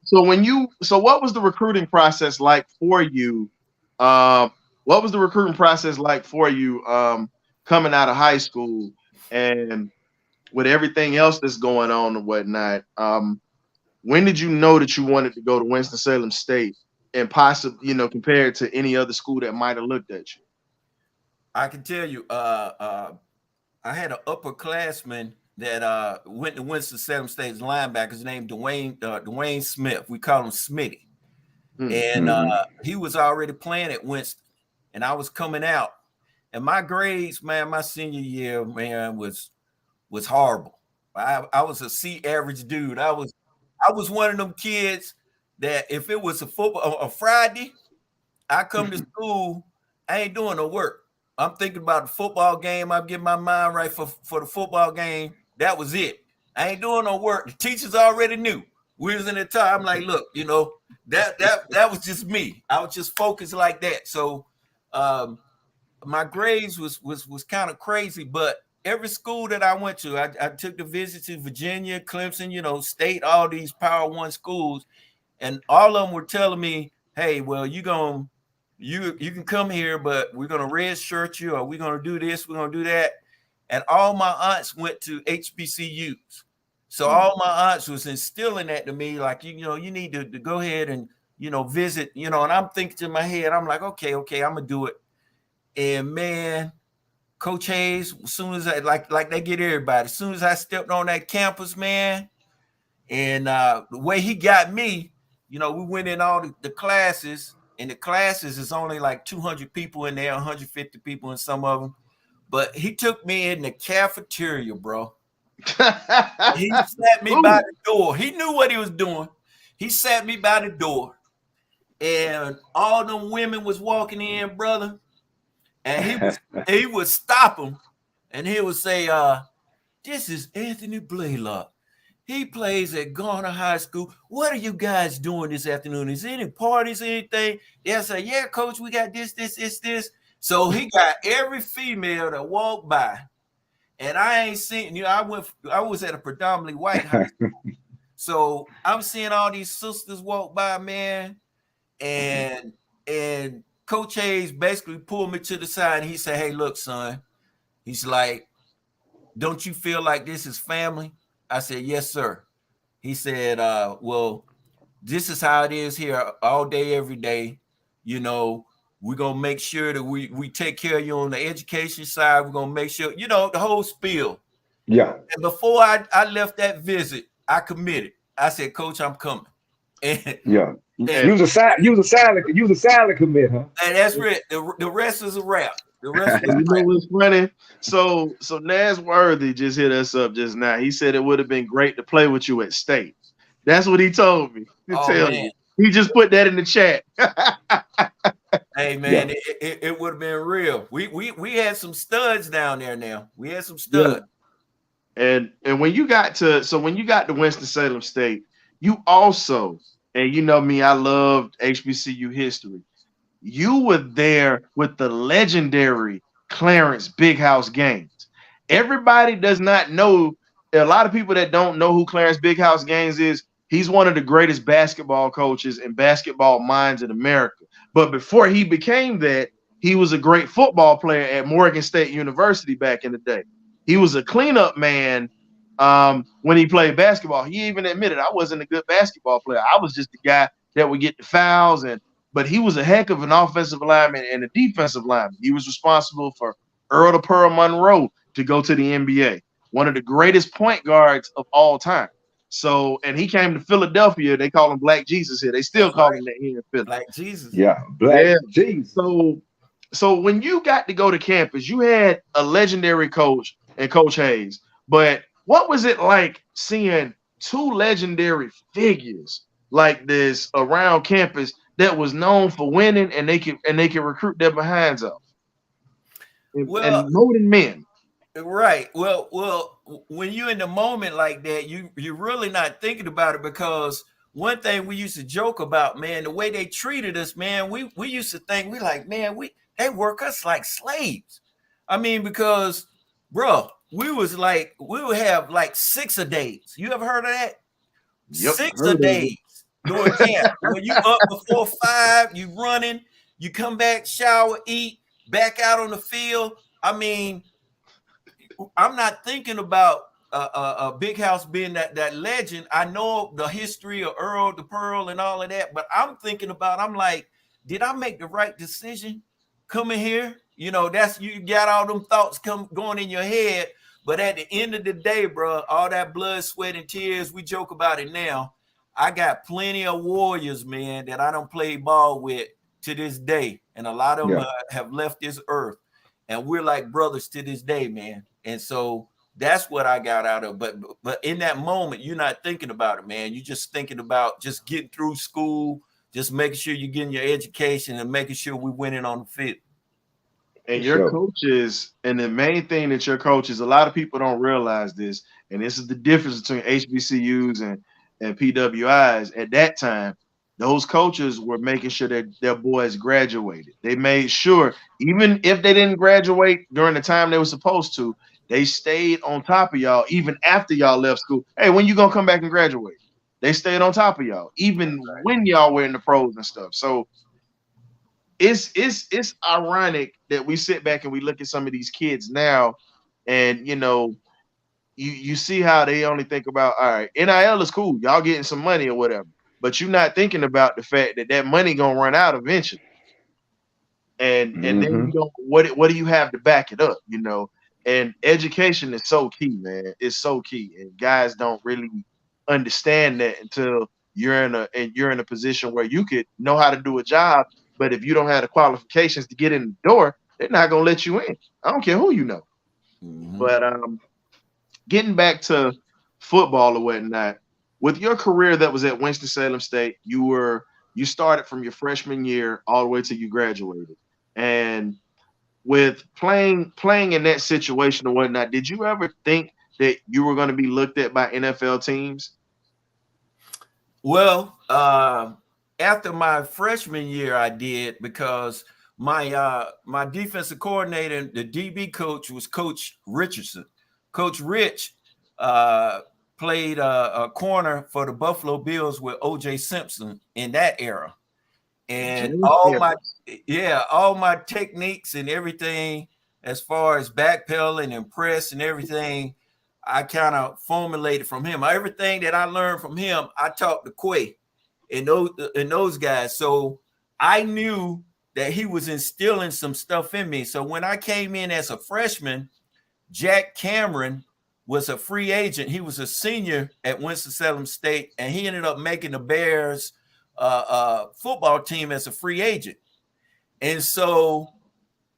So what was the recruiting process like for you? What was the recruiting process like for you coming out of high school and with everything else that's going on and whatnot? When did you know that you wanted to go to Winston-Salem State and possibly, compared to any other school that might have looked at you? I can tell you, I had an upperclassman that went to Winston-Salem State's linebackers named Dwayne Smith. We call him Smitty. And he was already playing at Winston, and I was coming out. And my grades, man, my senior year, man, was horrible. I was a C average dude. I was one of them kids that if it was a Friday, I come to school, I ain't doing no work. I'm thinking about the football game. I'm getting my mind right for the football game. That was it. I ain't doing no work. The teachers already knew. We was in the time. I'm like, look, that was just me. I was just focused like that. So my grades was kind of crazy, but every school that I went to, I took the visit to Virginia, Clemson, State, all these Power One schools, and all of them were telling me, hey, well, you can come here, but we're gonna red shirt you, or we're gonna do this, we're gonna do that. And all my aunts went to HBCUs. So all my aunts was instilling that to me, like, you need to go ahead and, visit, and I'm thinking in my head, I'm like, okay, I'm gonna do it. And man, Coach Hayes, as soon as I like they get everybody, as soon as I stepped on that campus, man, and the way he got me, we went in all the classes, and the classes is only like 200 people in there, 150 people in some of them. But he took me in the cafeteria, bro. He sat me by the door. He knew what he was doing. He sat me by the door, and all them women was walking in, brother. And he would stop them, and he would say, this is Anthony Blaylock. He plays at Garner High School. What are you guys doing this afternoon? Is there any parties, anything? They'll say, yeah, coach, we got this. So he got every female that walked by. And I ain't seen, I was at a predominantly white high school. So I'm seeing all these sisters walk by, man. And Coach Hayes basically pulled me to the side, and he said, hey, look, son. He's like, don't you feel like this is family? I said, yes, sir. He said, well, this is how it is here all day, every day. We're going to make sure that we take care of you on the education side. We're going to make sure, the whole spiel. Yeah. And before I left that visit, I committed. I said, Coach, I'm coming. And, yeah. You was a silent commit, huh? And that's it. The rest is a wrap. The rest is what's funny? So Nas Worthy just hit us up just now. He said it would have been great to play with you at State. That's what he told me. You. He just put that in the chat. Hey man, it would have been real. We had some studs down there now. We had some studs. Yeah. And when you got to Winston-Salem State, you also, and you know me, I loved HBCU history. You were there with the legendary Clarence Big House Gaines. Everybody does not know, a lot of people that don't know who Clarence Big House Gaines is, he's one of the greatest basketball coaches and basketball minds in America. But before he became that, he was a great football player at Morgan State University back in the day. He was a cleanup man when he played basketball. He even admitted, I wasn't a good basketball player. I was just the guy that would get the fouls, but he was a heck of an offensive lineman and a defensive lineman. He was responsible for Earl to Pearl Monroe to go to the NBA, one of the greatest point guards of all time. So, and he came to Philadelphia. They call him Black Jesus here. They still That's call right. him that here in Philly. Black Jesus. Yeah, Black Yeah. Jesus. So when you got to go to campus, you had a legendary coach and Coach Hayes. But what was it like seeing two legendary figures like this around campus that was known for winning, and they could recruit their behinds up Well, and molding men? right. Well, when you're in the moment like that, you're really not thinking about it, because one thing we used to joke about, man, the way they treated us, man, we used to think, we like, man, they work us like slaves. I mean, because, bro, we would have like 6 a days. You ever heard of that? Yep, 6 a days during camp. When you up before 5, you running, you come back, shower, eat, back out on the field. I mean, I'm not thinking about a Big House being that legend. I know the history of Earl the Pearl and all of that, but I'm thinking about, I'm like, did I make the right decision coming here? You know, that's, you got all them thoughts going in your head. But at the end of the day, bro, all that blood, sweat, and tears, we joke about it now. I got plenty of warriors, man, that I don't play ball with to this day. And a lot of them have left this earth. And we're like brothers to this day, man. And so that's what I got out of. But in that moment, you're not thinking about it, man. You're just thinking about just getting through school, just making sure you're getting your education and making sure we're winning on the field. And your coaches, and the main thing that your coaches, a lot of people don't realize this, and this is the difference between HBCUs and PWIs. At that time, those coaches were making sure that their boys graduated. They made sure, even if they didn't graduate during the time they were supposed to, they stayed on top of y'all even after y'all left school. Hey, when you gonna come back and graduate? They stayed on top of y'all, even when y'all were in the pros and stuff. So it's ironic that we sit back and we look at some of these kids now, and you see how they only think about, all right, NIL is cool, y'all getting some money or whatever, but you're not thinking about the fact that that money gonna run out eventually, and then you don't, what do you have to back it up, And education is so key, man. It's so key, and guys don't really understand that until you're in a position where you could know how to do a job. But if you don't have the qualifications to get in the door, they're not gonna let you in. I don't care who you know. But getting back to football or whatnot, with your career that was at Winston-Salem State, you started from your freshman year all the way till you graduated. And with playing in that situation or whatnot, did you ever think that you were going to be looked at by NFL teams? Well, after my freshman year, I did, because my defensive coordinator, the DB coach, was Coach Richardson. Coach Rich played a corner for the Buffalo Bills with O.J. Simpson in that era, and all my techniques and everything, as far as backpedaling and press and everything, I kind of formulated from him. Everything that I learned from him, I taught to Quay and those guys. So I knew that he was instilling some stuff in me. So when I came in as a freshman, Jack Cameron was a free agent. He was a senior at Winston-Salem State, and he ended up making the Bears football team as a free agent. And so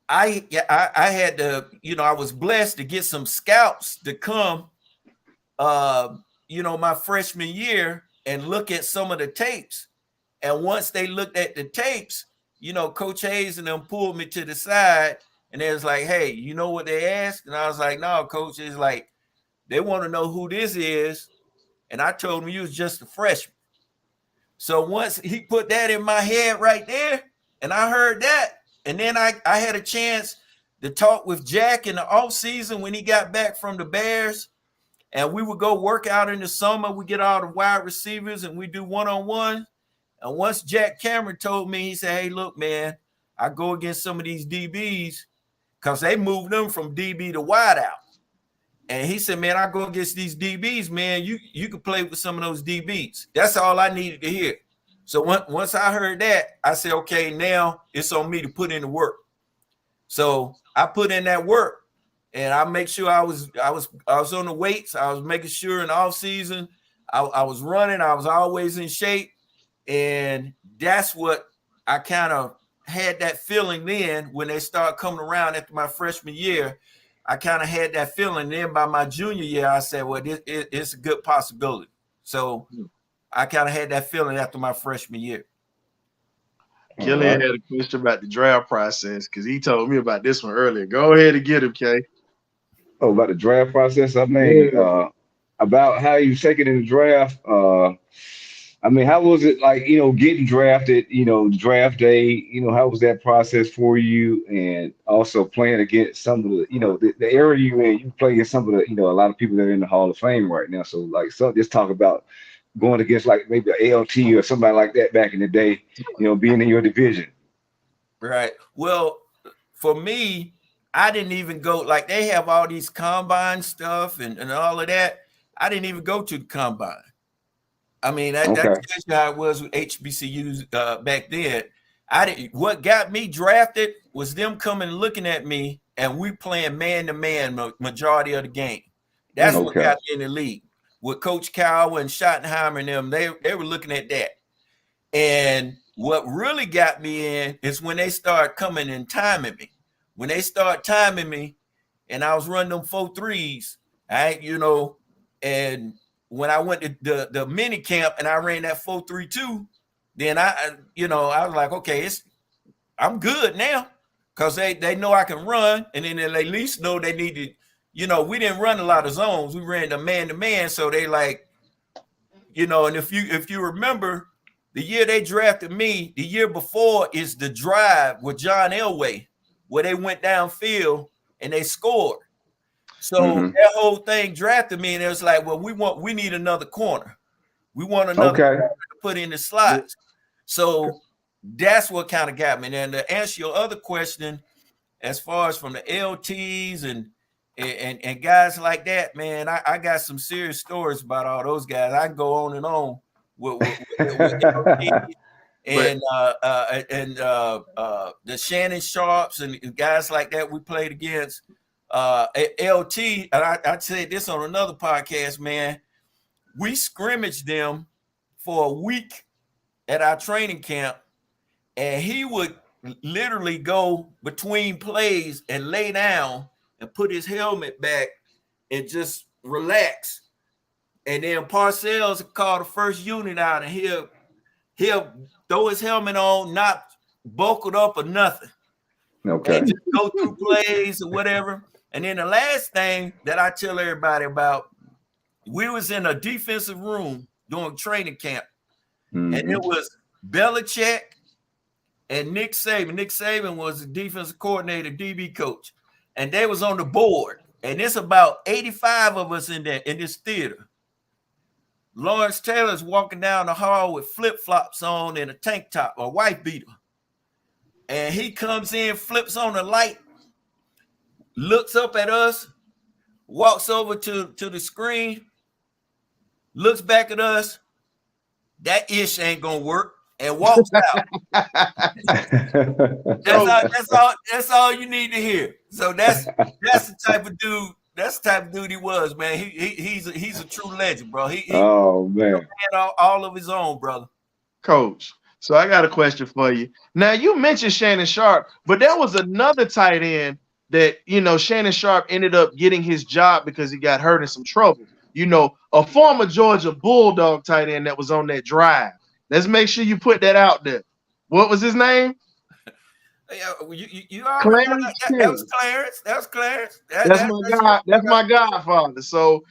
I had to, I was blessed to get some scouts to come, my freshman year and look at some of the tapes. And once they looked at the tapes, Coach Hayes and them pulled me to the side, and they was like, hey, you know what they asked? And I was like, no, Coach. It's like, they want to know who this is. And I told them, you was just a freshman. So once he put that in my head right there, and I heard that, and then I had a chance to talk with Jack in the off season when he got back from the Bears, and we would go work out in the summer. We get all the wide receivers and we do one-on-one. And once Jack Cameron told me, he said, "Hey, look, man, I go against some of these DBs because they moved them from DB to wide out." And he said, "Man, I go against these DBs, man. You could play with some of those DBs." That's all I needed to hear. So once I heard that, I said, "Okay, now it's on me to put in the work." So I put in that work, and I make sure I was on the weights. I was making sure in the off season I was running. I was always in shape, and that's what I kind of had that feeling then when they started coming around after my freshman year. I kind of had that feeling. Then by my junior year, I said, well, it's a good possibility. So I kind of had that feeling after my freshman year. Killian had a question about the draft process because he told me about this one earlier. Go ahead and get him, Kay. Oh, about the draft process? I mean, about how you take it in the draft. I mean, how was it like, getting drafted, draft day, how was that process for you? And also playing against some of the area you in, you play against some of the, a lot of people that are in the Hall of Fame right now. So like, just talk about going against like maybe an LT or somebody like that back in the day, being in your division. Right. Well, for me, I didn't even go, like they have all these combine stuff and all of that. I didn't even go to the combine. I mean, that tells you how it was with HBCUs back then. What got me drafted was them coming and looking at me, and we playing man-to-man majority of the game. That's what got me in the league. With Coach Cowell and Schottenheimer and them, they were looking at that. And what really got me in is when they start coming and timing me. When they start timing me, and I was running them 4.3s, and when I went to the mini camp and I ran that 4.32, then I was like, okay, I'm good now, because they know I can run, and then they at least know they needed, we didn't run a lot of zones. We ran the man-to-man, so they like, and if you remember, the year they drafted me, the year before is the drive with John Elway, where they went downfield and they scored. So that whole thing drafted me, and it was like, well, we need another corner. We want another corner to put in the slots. So that's what kind of got me. And to answer your other question, as far as from the LTs and guys like that, man, I got some serious stories about all those guys. I can go on and on with LTs and the Shannon Sharps and guys like that we played against. LT, and I said this on another podcast, man. We scrimmaged them for a week at our training camp, and he would literally go between plays and lay down and put his helmet back and just relax. And then Parcells would call the first unit out, and he'll throw his helmet on, not buckled up or nothing. Okay. And just go through plays or whatever. And then the last thing that I tell everybody about, we was in a defensive room during training camp, and it was Belichick and Nick Saban. Nick Saban was the defensive coordinator, DB coach, and they was on the board. And it's about 85 of us in this theater. Lawrence Taylor's walking down the hall with flip-flops on and a tank top, a wife beater. And he comes in, flips on the light, looks up at us, walks over to the screen, looks back at us. That ish ain't gonna work, and walks out. That's all you need to hear. So that's the type of dude. That's the type of dude he was, man. He's a true legend, bro. Oh man, had all of his own, brother. Coach. So I got a question for you. Now you mentioned Shannon Sharp, but there was another tight end that Shannon Sharp ended up getting his job because he got hurt in some trouble. A former Georgia Bulldog tight end that was on that drive. Let's make sure you put that out there. What was his name? You already know that was Clarence. That was Clarence. That's my godfather. So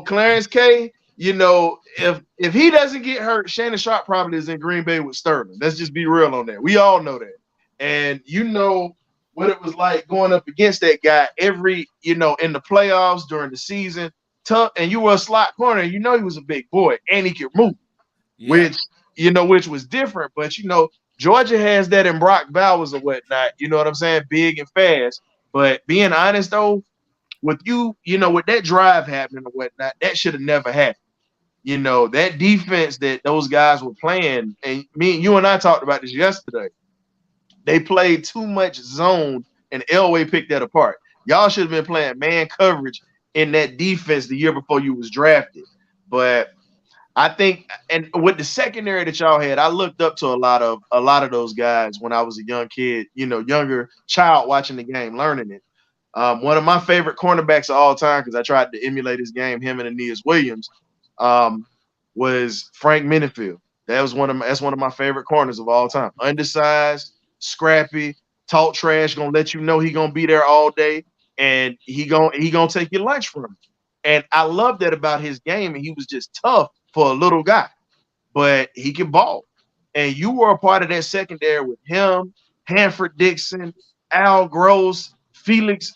Clarence K. you know, if he doesn't get hurt, Shannon Sharp probably is in Green Bay with Sterling. Let's just be real on that. We all know that. And you know what it was like going up against that guy every, you know, in the playoffs during the season. Tough, and you were a slot corner, and you know he was a big boy and he could move, Yeah. which which was different. But Georgia has that in Brock Bowers or whatnot. You know what I'm saying? Big and fast. But being honest though, with with that drive happening or whatnot, that should have never happened. That defense that those guys were playing, and you and I talked about this yesterday. They played too much zone, and Elway picked that apart. Y'all should have been playing man coverage in that defense the year before you was drafted. But I think, and with the secondary that y'all had, I looked up to a lot of those guys when I was a young kid, younger child watching the game, learning it. One of my favorite cornerbacks of all time, because I tried to emulate his game, him and Aeneas Williams, was Frank Minifield. That's one of my favorite corners of all time. Undersized, scrappy, talk trash, gonna let you know he gonna be there all day, and he gonna take your lunch from him. And I love that about his game. And he was just tough for a little guy, but he can ball. And you were a part of that secondary with him, Hanford Dixon, Al Gross, Felix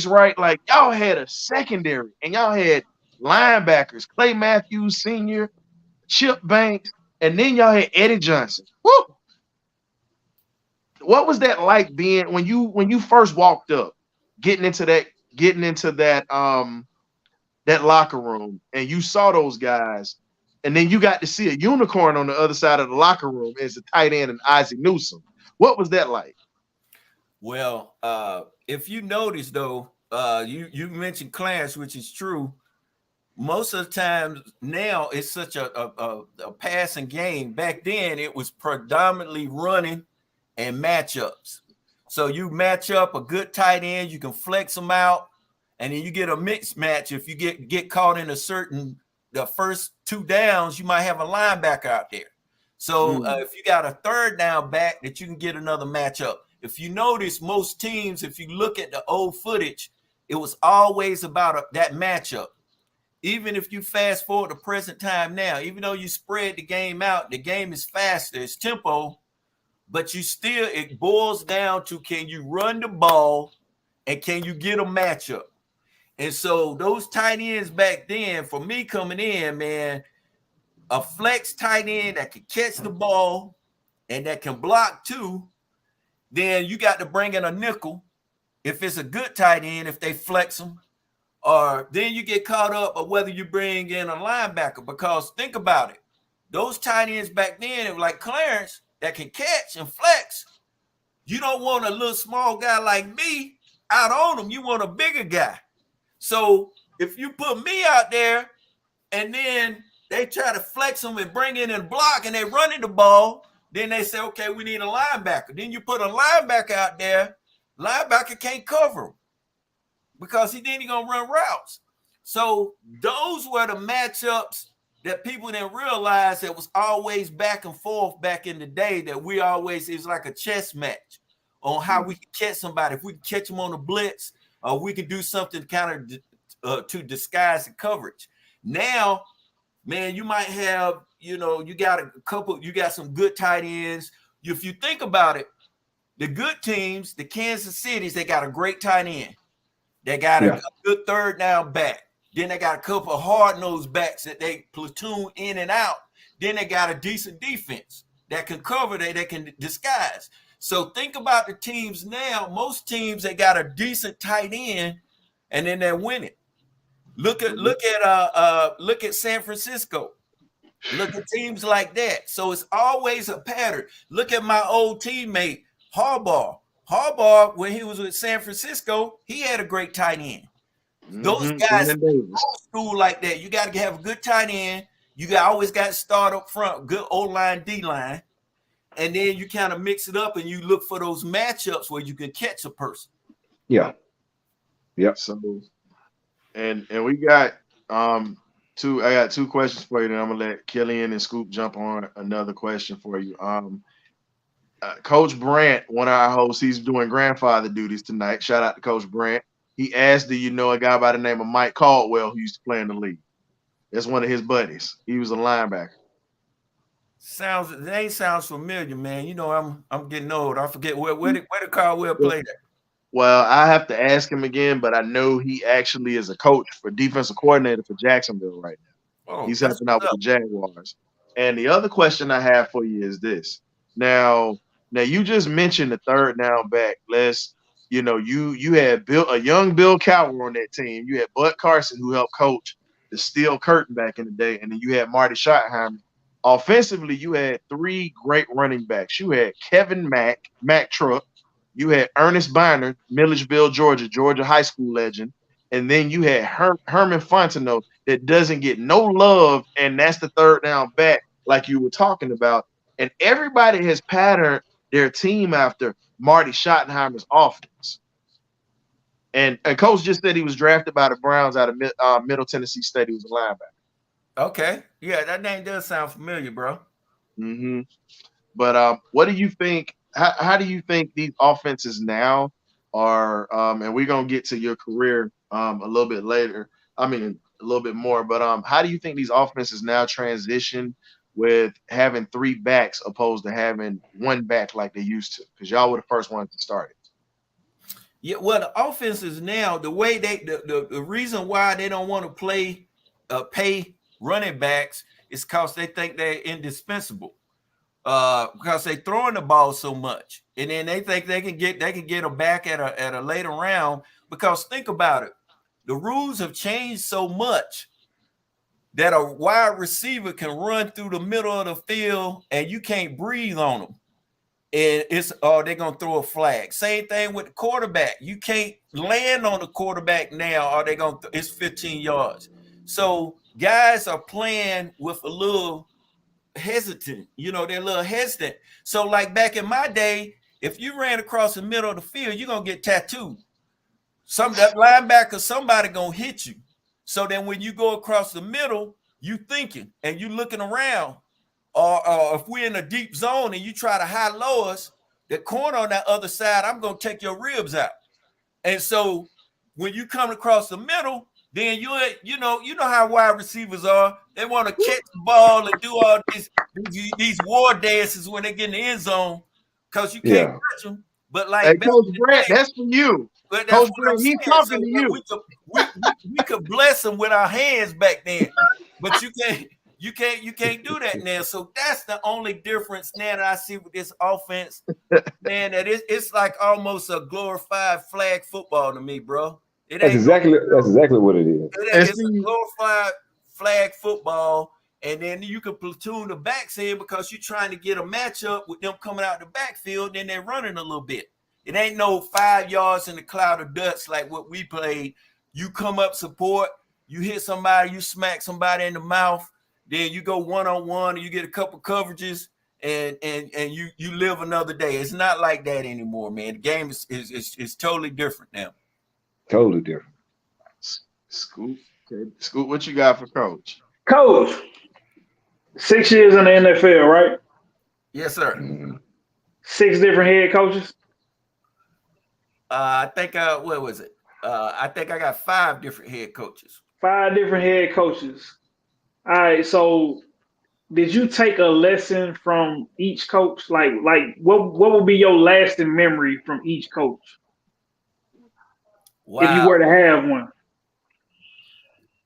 Wright. Like, y'all had a secondary, and y'all had linebackers, Clay Matthews Sr., Chip Banks, and then y'all had Eddie Johnson. Woo! What was that like being when you first walked up, getting into that locker room, and you saw those guys, and then you got to see a unicorn on the other side of the locker room as a tight end and Isaac Newsom. What was that like? Well, if you notice though, you mentioned Clarence, which is true. Most of the time now it's such a passing game. Back then it was predominantly running and matchups. So you match up a good tight end, you can flex them out, and then you get a mixed match. If you get caught in the first two downs, you might have a linebacker out there. So if you got a third down back, that you can get another matchup. If you notice, most teams, if you look at the old footage, it was always about that matchup. Even if you fast forward to present time now, even though you spread the game out, the game is faster, it's tempo, but it boils down to, can you run the ball and can you get a matchup? And so those tight ends back then, for me coming in, man, a flex tight end that can catch the ball and that can block too, then you got to bring in a nickel if it's a good tight end, if they flex them. Or then you get caught up of whether you bring in a linebacker, because think about it. Those tight ends back then, it was like Clarence that can catch and flex. You don't want a little small guy like me out on them. You want a bigger guy. So if you put me out there and then they try to flex them and bring in and block and they running the ball, then they say, okay, we need a linebacker. Then you put a linebacker out there, linebacker can't cover him because he ain't gonna run routes. So those were the matchups that people didn't realize, that was always back and forth back in the day, that it was like a chess match on how we can catch somebody. If we can catch them on a blitz, or we can do something kind of to disguise the coverage. Now, man, you might have, you got some good tight ends. If you think about it, the good teams, the Kansas Cities, they got a great tight end. They got a good third down back. Then they got a couple of hard-nosed backs that they platoon in and out. Then they got a decent defense that can cover, that can disguise. So think about the teams now. Most teams, they got a decent tight end, and then they're winning. Look at San Francisco. Look at teams like that. So it's always a pattern. Look at my old teammate Harbaugh. Harbaugh, when he was with San Francisco, he had a great tight end. Those guys old school like that. You got to have a good tight end. You always got to start up front, good O-line, D-line. And then you kind of mix it up and you look for those matchups where you can catch a person. Yeah. Yep. So, and we got I got two questions for you, and I'm gonna let Killian and Scoop jump on another question for you. Coach Brandt, one of our hosts, he's doing grandfather duties tonight. Shout out to Coach Brandt. He asked, do you know a guy by the name of Mike Caldwell who used to play in the league? That's one of his buddies. He was a linebacker. The name sounds familiar, man. You know, I'm getting old. I forget where did Caldwell play that? Well, I have to ask him again, but I know he actually is a coach for defensive coordinator for Jacksonville right now. Oh, He's that's helping out what's with the Jaguars. And the other question I have for you is this. Now you just mentioned the third down back. You had a young Bill Cowher on that team. You had Bud Carson, who helped coach the Steel Curtain back in the day, and then you had Marty Schottenheimer. Offensively, you had three great running backs. You had Kevin Mack Truck. You had Ernest Biner, Milledgeville, Georgia high school legend. And then you had Herman Fontenot that doesn't get no love, and that's the third down back like you were talking about. And everybody has patterned their team after Marty Schottenheimer's offense. And Coach just said he was drafted by the Browns out of Middle Tennessee State. He was a linebacker. Okay. Yeah, that name does sound familiar, bro. Mm-hmm. But what do you think? How do you think these offenses now are? And we're gonna get to your career a little bit later. I mean, a little bit more. But how do you think these offenses now transition with having three backs opposed to having one back like they used to? Because y'all were the first ones to start it. Yeah, well, the offenses now, the way the reason why they don't want to pay running backs is because they think they're indispensable. Because they throwing the ball so much, and then they think they can get a back at a later round. Because think about it, the rules have changed so much that a wide receiver can run through the middle of the field and you can't breathe on them, and they're gonna throw a flag. Same thing with the quarterback, you can't land on the quarterback now, or it's 15 yards. So guys are playing with a little hesitant, they're a little hesitant. So like back in my day, if you ran across the middle of the field, you're gonna get tattooed. That linebacker, somebody gonna hit you. So then when you go across the middle, you thinking and you looking around, or if we're in a deep zone and you try to high low us, the corner on that other side, I'm gonna take your ribs out. And so when you come across the middle, then you know how wide receivers are. They want to catch the ball and do all these war dances when they get in the end zone, because you can't touch them. But like, hey, Coach Brett, that's for you. But that's Coach what I'm saying. Brett, he's talking to you. We could bless them with our hands back then, but you can't do that now. So that's the only difference now that I see with this offense, man. That it's like almost a glorified flag football to me, bro. That's exactly what it is. It's a glorified flag football, and then you can platoon the backs in because you're trying to get a matchup with them coming out the backfield, and they're running a little bit. It ain't no 5 yards in the cloud of dust like what we played. You come up support, you hit somebody, you smack somebody in the mouth, then you go one-on-one, and you get a couple coverages, and you live another day. It's not like that anymore, man. The game is totally different now. Totally different. Scoop, what you got for Coach? Coach, 6 years in the NFL, right? Yes, sir. 6 different head coaches. I think what was it? I think I got 5 different head coaches. 5 different head coaches. All right. So, did you take a lesson from each coach? Like what would be your lasting memory from each coach? Wow. If you were to have one.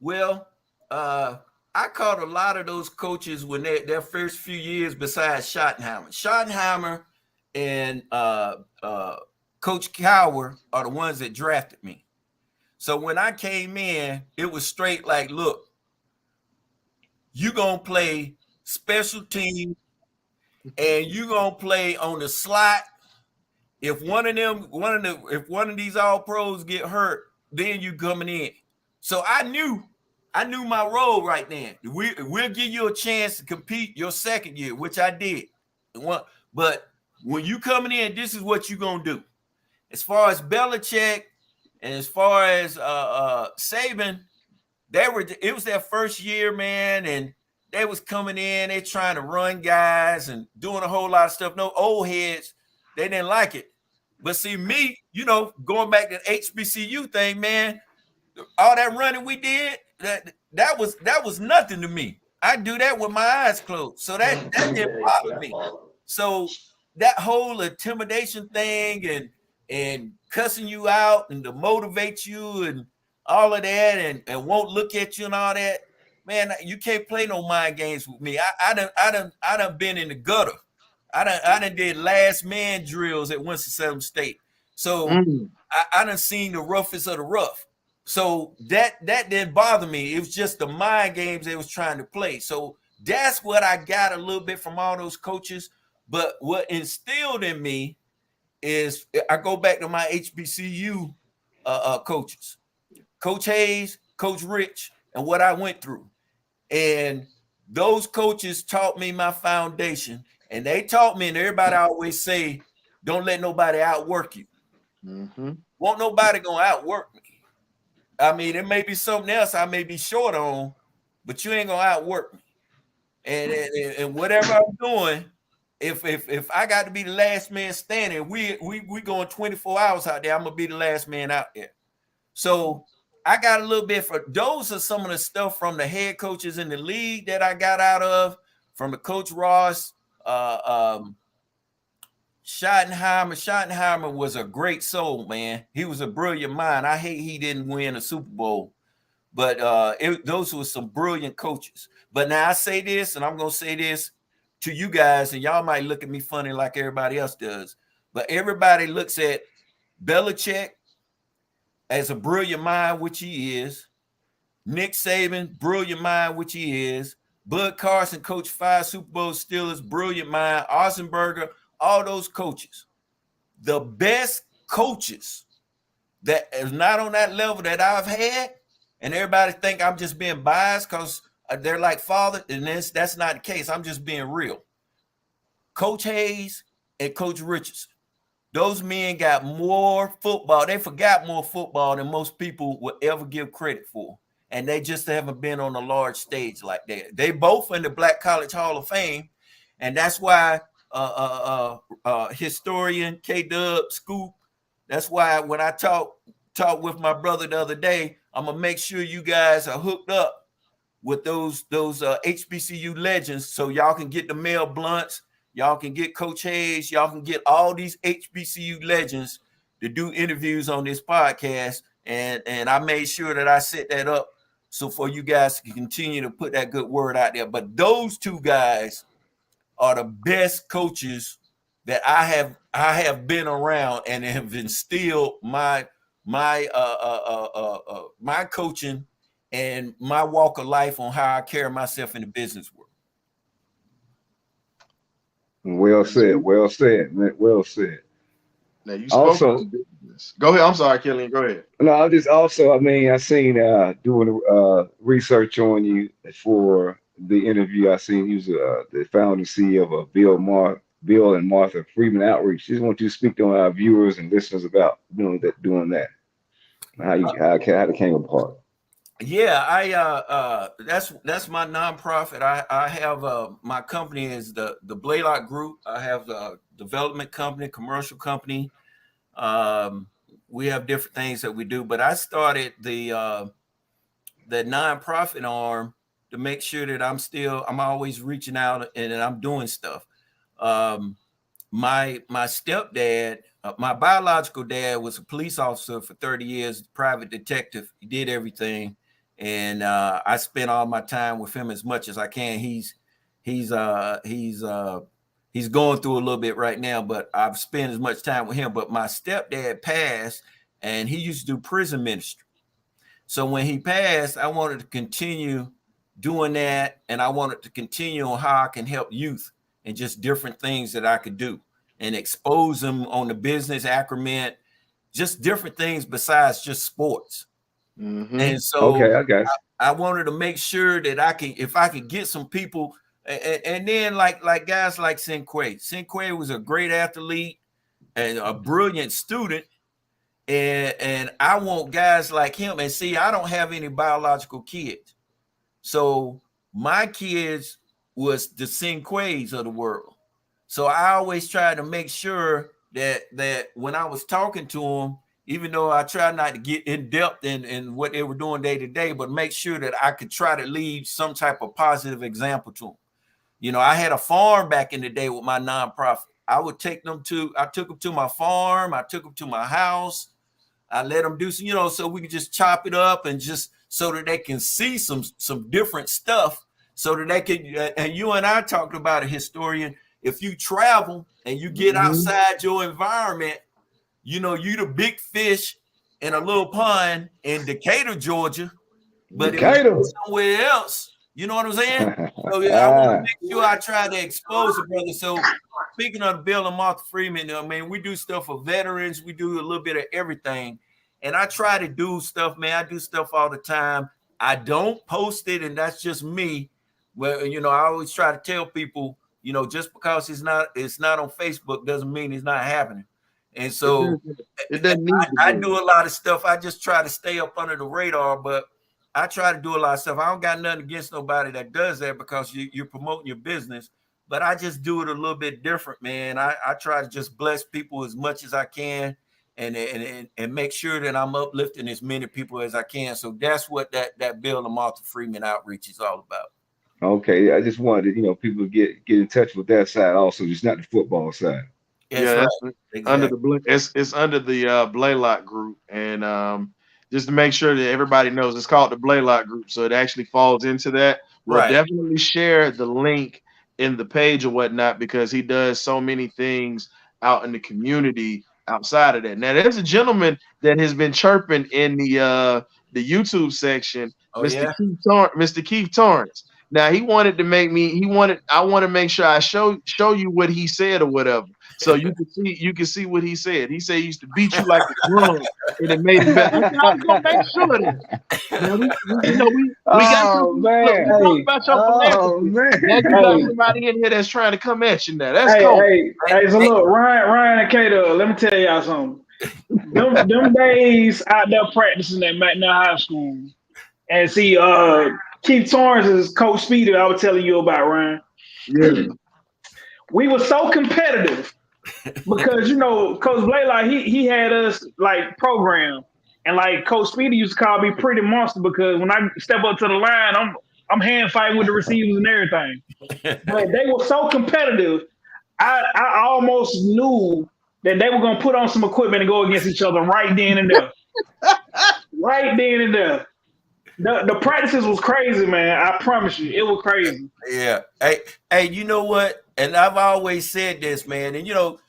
Well, I caught a lot of those coaches when their first few years besides Schottenheimer. Schottenheimer and Coach Cowher are the ones that drafted me. So when I came in, it was straight like, look, you gonna play special teams and you gonna play on the slot. If one of these all pros get hurt, then you coming in. So I knew my role right then. We'll give you a chance to compete your second year, which I did. But when you coming in, this is what you're gonna do. As far as Belichick and as far as Saban, it was their first year, man, and they was coming in, they trying to run guys and doing a whole lot of stuff. No old heads, they didn't like it. But see me, going back to the HBCU thing, man, all that running we did, that was nothing to me. I do that with my eyes closed. So that didn't bother me. So that whole intimidation thing and cussing you out and to motivate you and all of that and won't look at you and all that, man, you can't play no mind games with me. I done been in the gutter. I done did last man drills at Winston-Salem State. So I done seen the roughest of the rough. So that didn't bother me. It was just the mind games they was trying to play. So that's what I got a little bit from all those coaches. But what instilled in me is I go back to my HBCU coaches, Coach Hayes, Coach Rich, and what I went through. And those coaches taught me my foundation. And they taught me, and everybody always say, don't let nobody outwork you. Won't nobody gonna outwork me. I mean, it may be something else I may be short on, but you ain't gonna outwork me. And whatever I'm doing, if I got to be the last man standing, we going 24 hours out there, I'm gonna be the last man out there. So I got a little bit for those are some of the stuff from the head coaches in the league that I got out of, from the Coach Ross, Schottenheimer was a great soul, man. He was a brilliant mind. I hate he didn't win a Super Bowl, but those were some brilliant coaches. But now I say this, and I'm going to say this to you guys, and y'all might look at me funny like everybody else does, but everybody looks at Belichick as a brilliant mind, which he is. Nick Saban, brilliant mind, which he is. Bud Carson, coached 5 Super Bowl Steelers, brilliant mind. Ossenberger, all those coaches. The best coaches that is not on that level that I've had, and everybody think I'm just being biased because they're like father, and that's not the case. I'm just being real. Coach Hayes and Coach Richardson. Those men got more football. They forgot more football than most people would ever give credit for. And they just haven't been on a large stage like that. They both in the Black College Hall of Fame. And that's why historian K-Dub Scoop, that's why when I talk with my brother the other day, I'm going to make sure you guys are hooked up with those HBCU legends so y'all can get the Mel Blunts, y'all can get Coach Hayes, y'all can get all these HBCU legends to do interviews on this podcast. And I made sure that I set that up so for you guys to continue to put that good word out there. But those two guys are the best coaches that I have been around and have instilled my coaching and my walk of life on how I carry myself in the business world. Well said. Well said. Well said. Now you spoke Also, on business. Go ahead. I'm sorry, Killian. Go ahead. no, I just also, I mean, I seen doing research on you for the interview. I seen you was the founder and CEO of Bill and Martha Freeman Outreach. Just want you to speak to our viewers and listeners about doing that. How it came apart. Yeah, that's my nonprofit. I have my company is the Blaylock Group. I have a development company, commercial company. We have different things that we do, but I started the nonprofit arm to make sure that I'm always reaching out and I'm doing stuff. My stepdad, my biological dad was a police officer for 30 years, private detective. He did everything. And I spent all my time with him as much as I can. He's going through a little bit right now, but I've spent as much time with him. But my stepdad passed, and he used to do prison ministry. So when he passed, I wanted to continue doing that, and I wanted to continue on how I can help youth and just different things that I could do and expose them on the business acumen, just different things besides just sports. And so Okay, I got you. I wanted to make sure that if I could get some people, and then like guys like Cinquay was a great athlete and a brilliant student. And I want guys like him. And see, I don't have any biological kids. So my kids was the Cinquays of the world. So I always tried to make sure that when I was talking to them, even though I try not to get in depth in what they were doing day to day, but make sure that I could try to leave some type of positive example to them. You know, I had a farm back in the day with my nonprofit. I took them to my farm. I took them to my house. I let them do some, you know, so we could just chop it up and just so that they can see some different stuff so that they can, and you and I talked about a historian. If you travel and you get outside your environment, you know, you the big fish in a little pond in Decatur, Georgia, but if you somewhere else, you know what I'm saying? So yeah, I want to make sure I try to expose it, brother. So speaking of Bill and Martha Freeman, I mean, we do stuff for veterans. We do a little bit of everything. And I try to do stuff, man. I do stuff all the time. I don't post it, and that's just me. Well, you know, I always try to tell people, you know, just because it's not on Facebook doesn't mean it's not happening. And so I do a lot of stuff. I just try to stay up under the radar, but I try to do a lot of stuff. I don't got nothing against nobody that does that because you're promoting your business, but I just do it a little bit different, man. I try to just bless people as much as I can and make sure that I'm uplifting as many people as I can. So that's what that Bill and Martha Freeman outreach is all about. Okay, I just wanted, you know, people to get in touch with that side also, just not the football side. That's right. Exactly. It's under the Blaylock Group, and just to make sure that everybody knows, it's called the Blaylock Group, so it actually falls into that. We'll definitely share the link in the page or whatnot because he does so many things out in the community outside of that. Now, there's a gentleman that has been chirping in the YouTube section, Mr. Keith Torrance. Now I want to make sure I show you what he said or whatever. So you can see what he said. He said he used to beat you like a drum and it made him better. I was gonna make sure of that. Now we got somebody in here that's trying to come at you now. That's cool. So look, Ryan and Kato, let me tell y'all something. Them days out there practicing at McNair High School, and see Keith Torrance is Coach Speedy I was telling you about, Ryan. Yeah. We were so competitive because, you know, Coach Blaylock, he had us like programmed. And like Coach Speedy used to call me Pretty Monster because when I step up to the line, I'm hand fighting with the receivers and everything. But they were so competitive, I almost knew that they were gonna put on some equipment and go against each other right then and there. Right then and there. The practices was crazy, man. I promise you, it was crazy. Yeah. Hey, you know what? And I've always said this, man. And you know,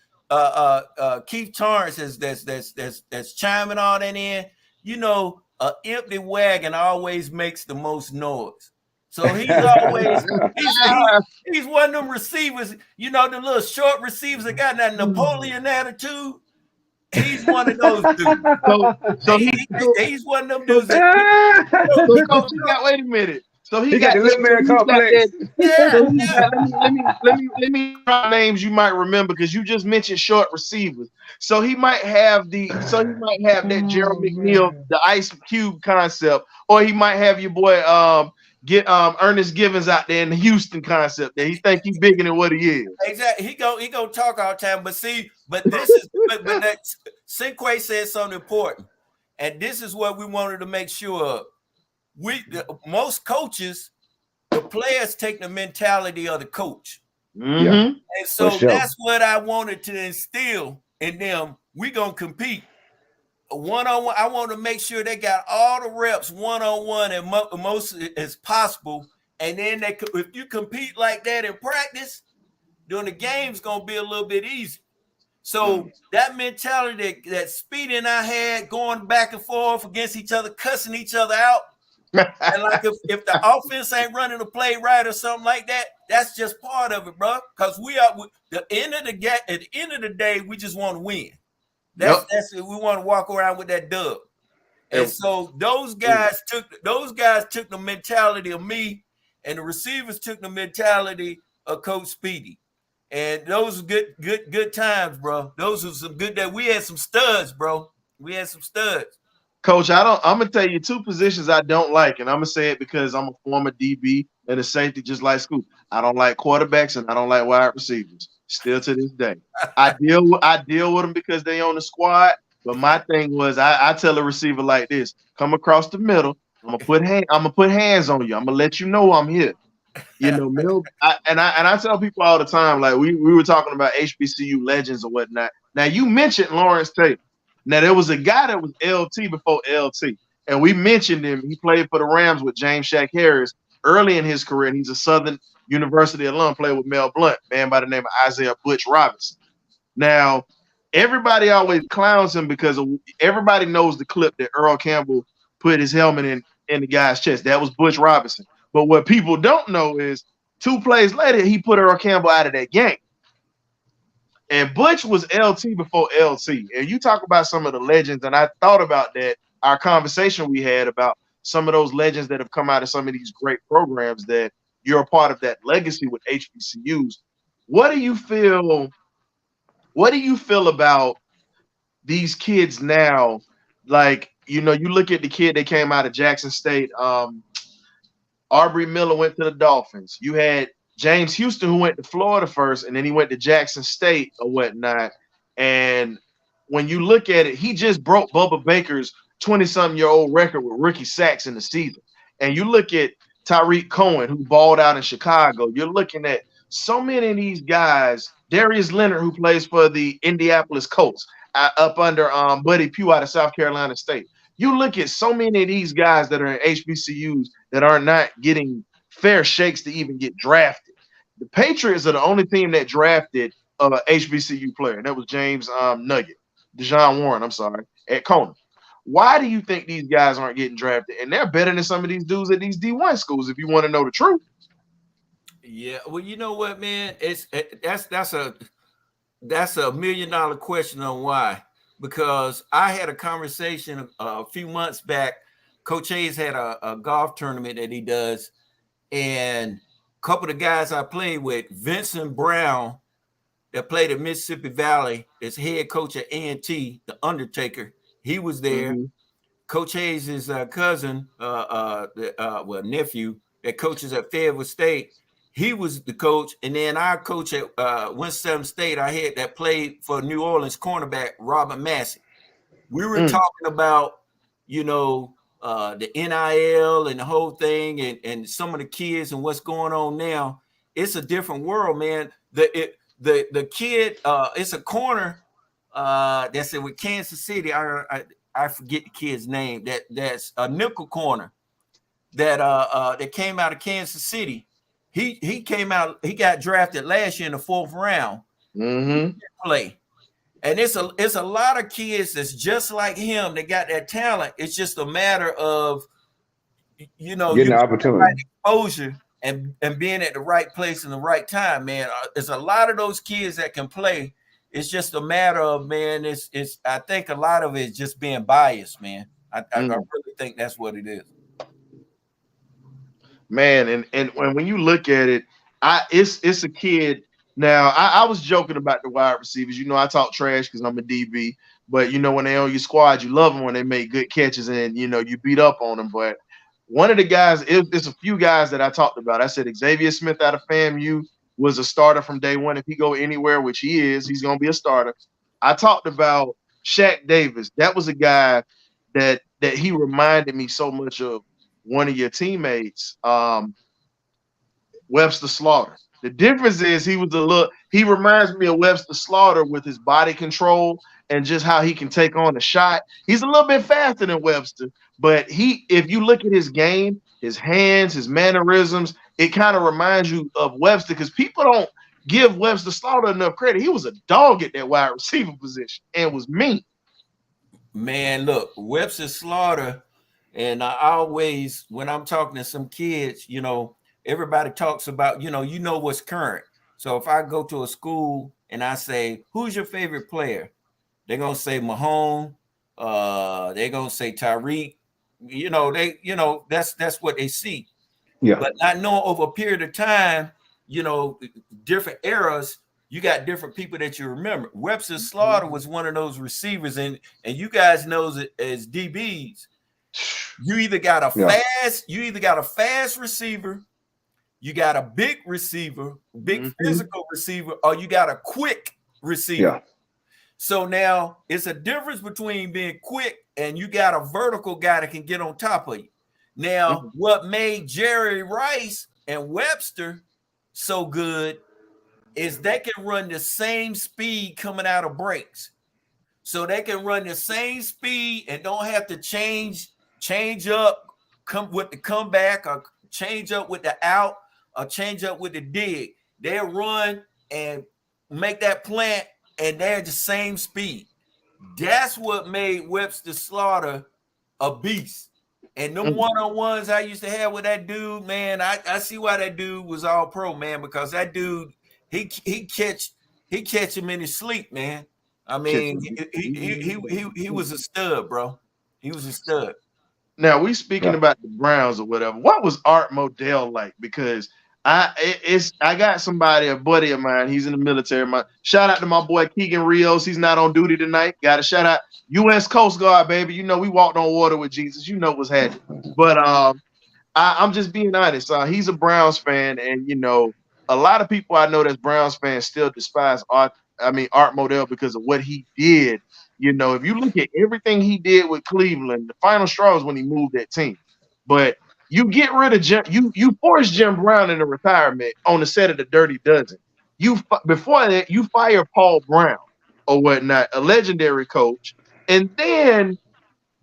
Keith Torrance that's chiming all that in. You know, an empty wagon always makes the most noise. So he's always he's one of them receivers. You know, the little short receivers that got that Napoleon attitude. He's one of those dudes. So he's one of them dudes. Wait a minute. So he got the little man complex. Let me drop names you might remember because you just mentioned short receivers. So he might have that Gerald McNeil, the Ice Cube concept, or he might have your boy Ernest Givens out there in the Houston concept that he think he's bigger than what he is. Exactly. He go talk all the time, but this is but that Cinque said something important, and this is what we wanted to make sure of. Most coaches, the players take the mentality of the coach. Mm-hmm. And so that's what I wanted to instill in them. We gonna compete one-on-one. I want to make sure they got all the reps one-on-one and most as possible. And then if you compete like that in practice, then the game's gonna be a little bit easy. So that mentality that Speedy and I had going back and forth against each other, cussing each other out. And like if the offense ain't running the play right or something like that, that's just part of it, bro. Because at the end of the day, we just want to win. That's it. We want to walk around with that dub. And so those guys took the mentality of me, and the receivers took the mentality of Coach Speedy. And those are good times, bro. Those are some good that we had some studs, bro. We had some studs. Coach, I'm gonna tell you two positions I don't like, and I'm gonna say it because I'm a former DB and a safety, just like Scoop. I don't like quarterbacks and I don't like wide receivers. Still to this day, I deal with them because they on the squad. But my thing was, I tell a receiver like this: come across the middle. I'm gonna put hands on you. I'm gonna let you know I'm here. You know, I tell people all the time, like we were talking about HBCU legends or whatnot. Now you mentioned Lawrence Taylor. Now there was a guy that was LT before LT, and we mentioned him. He played for the Rams with James Shaq Harris early in his career, and he's a Southern University alum. Played with Mel Blount, man by the name of Isaiah Butch Robinson. Now everybody always clowns him because everybody knows the clip that Earl Campbell put his helmet in the guy's chest. That was Butch Robinson. But what people don't know is 2 plays later, he put Earl Campbell out of that game. And Butch was LT before LT. And you talk about some of the legends, and I thought about that, our conversation we had about some of those legends that have come out of some of these great programs that you're a part of that legacy with HBCUs. What do you feel about these kids now? Like, you know, you look at the kid that came out of Jackson State, Aubrey Miller went to the Dolphins. You had James Houston, who went to Florida first, and then he went to Jackson State or whatnot. And when you look at it, he just broke Bubba Baker's 20-something-year-old record with rookie sacks in the season. And you look at Tyreek Cohen, who balled out in Chicago. You're looking at so many of these guys. Darius Leonard, who plays for the Indianapolis Colts, up under Buddy Pugh out of South Carolina State. You look at so many of these guys that are in HBCUs that are not getting fair shakes to even get drafted. The Patriots are the only team that drafted an HBCU player, and that was James Dejon Warren, I'm sorry, at Kona. Why do you think these guys aren't getting drafted? And they're better than some of these dudes at these D1 schools, if you want to know the truth. Yeah, well, you know what, man? That's a $1 million question on why. Because I had a conversation a few months back. Coach Hayes had a golf tournament that he does, and a couple of the guys I played with, Vincent Brown, that played at Mississippi Valley, as head coach at A&T, the Undertaker, he was there. Mm-hmm. Coach Hayes' cousin, nephew, that coaches at Fayetteville State, he was the coach. And then our coach at Winston-Salem State, I had that played for New Orleans cornerback, Robert Massey. We were talking about, you know, the NIL and the whole thing and some of the kids and what's going on now. It's a different world, man. The kid, it's a corner that's with Kansas City. I forget the kid's name. That's a nickel corner that came out of Kansas City. He came out. He got drafted last year in the 4th round. Mm-hmm. Play, and it's a lot of kids that's just like him. They got that talent. It's just a matter of, you know, getting the opportunity, right exposure, and being at the right place in the right time. Man, there's a lot of those kids that can play. It's just a matter of, man. It's. I think a lot of it is just being biased, man. I really think that's what it is. Man, and when you look at it, it's a kid. Now, I was joking about the wide receivers. You know, I talk trash because I'm a DB. But, you know, when they're on your squad, you love them when they make good catches and, you know, you beat up on them. But one of the guys, there's a few guys that I talked about. I said Xavier Smith out of FAMU was a starter from day one. If he go anywhere, which he is, he's going to be a starter. I talked about Shaq Davis. That was a guy that he reminded me so much of one of your teammates, Webster Slaughter. The difference is he reminds me of Webster Slaughter with his body control and just how he can take on a shot. He's a little bit faster than Webster, but if you look at his game, his hands, his mannerisms, it kind of reminds you of Webster because people don't give Webster Slaughter enough credit. He was a dog at that wide receiver position and was mean. Man, look, Webster Slaughter, and I always, when I'm talking to some kids, you know, everybody talks about, you know what's current. So if I go to a school and I say, who's your favorite player? They're going to say Mahomes. They're going to say Tyreek. That's what they see. Yeah. But I know over a period of time, you know, different eras, you got different people that you remember. Webster Slaughter was one of those receivers, and you guys know as DBs, you either got a fast receiver, you got a big receiver, big physical receiver, or you got a quick receiver. Yeah. So now it's a difference between being quick and you got a vertical guy that can get on top of you. Now, what made Jerry Rice and Webster so good is they can run the same speed coming out of breaks. So they can run the same speed and don't have to change up, come with the comeback, or change up with the out, or change up with the dig. They'll run and make that plant, and they're the same speed. That's what made Webster Slaughter a beast. And them one-on-ones I used to have with that dude, man, I see why that dude was all pro, man, because that dude, he catch him in his sleep, man. I mean, he was a stud, bro. He was a stud. Now we speaking about the Browns or whatever. What was Art Modell like? Because I got somebody, a buddy of mine. He's in the military. Shout out to my boy Keegan Rios. He's not on duty tonight. Got to shout out U.S. Coast Guard, baby. You know we walked on water with Jesus. You know what's happening. But I'm just being honest. He's a Browns fan, and you know a lot of people I know that's Browns fans still despise Art Modell because of what he did. You know, if you look at everything he did with Cleveland, the final straw is when he moved that team. But you get rid of Jim, you force Jim Brown into retirement on the set of The Dirty Dozen. Before that, you fire Paul Brown or whatnot, a legendary coach, and then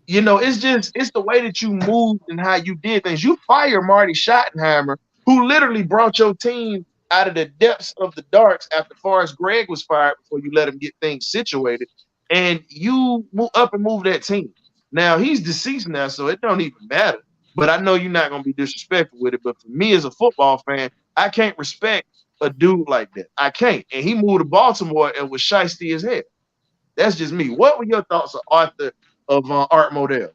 you know it's the way that you moved and how you did things. You fire Marty Schottenheimer, who literally brought your team out of the depths of the darks after Forrest Gregg was fired before you let him get things situated. And you move up and move that team. Now he's deceased now, so it don't even matter. But I know you're not gonna be disrespectful with it. But for me as a football fan, I can't respect a dude like that. I can't. And he moved to Baltimore and was shiesty as hell. That's just me. What were your thoughts of Art Modell?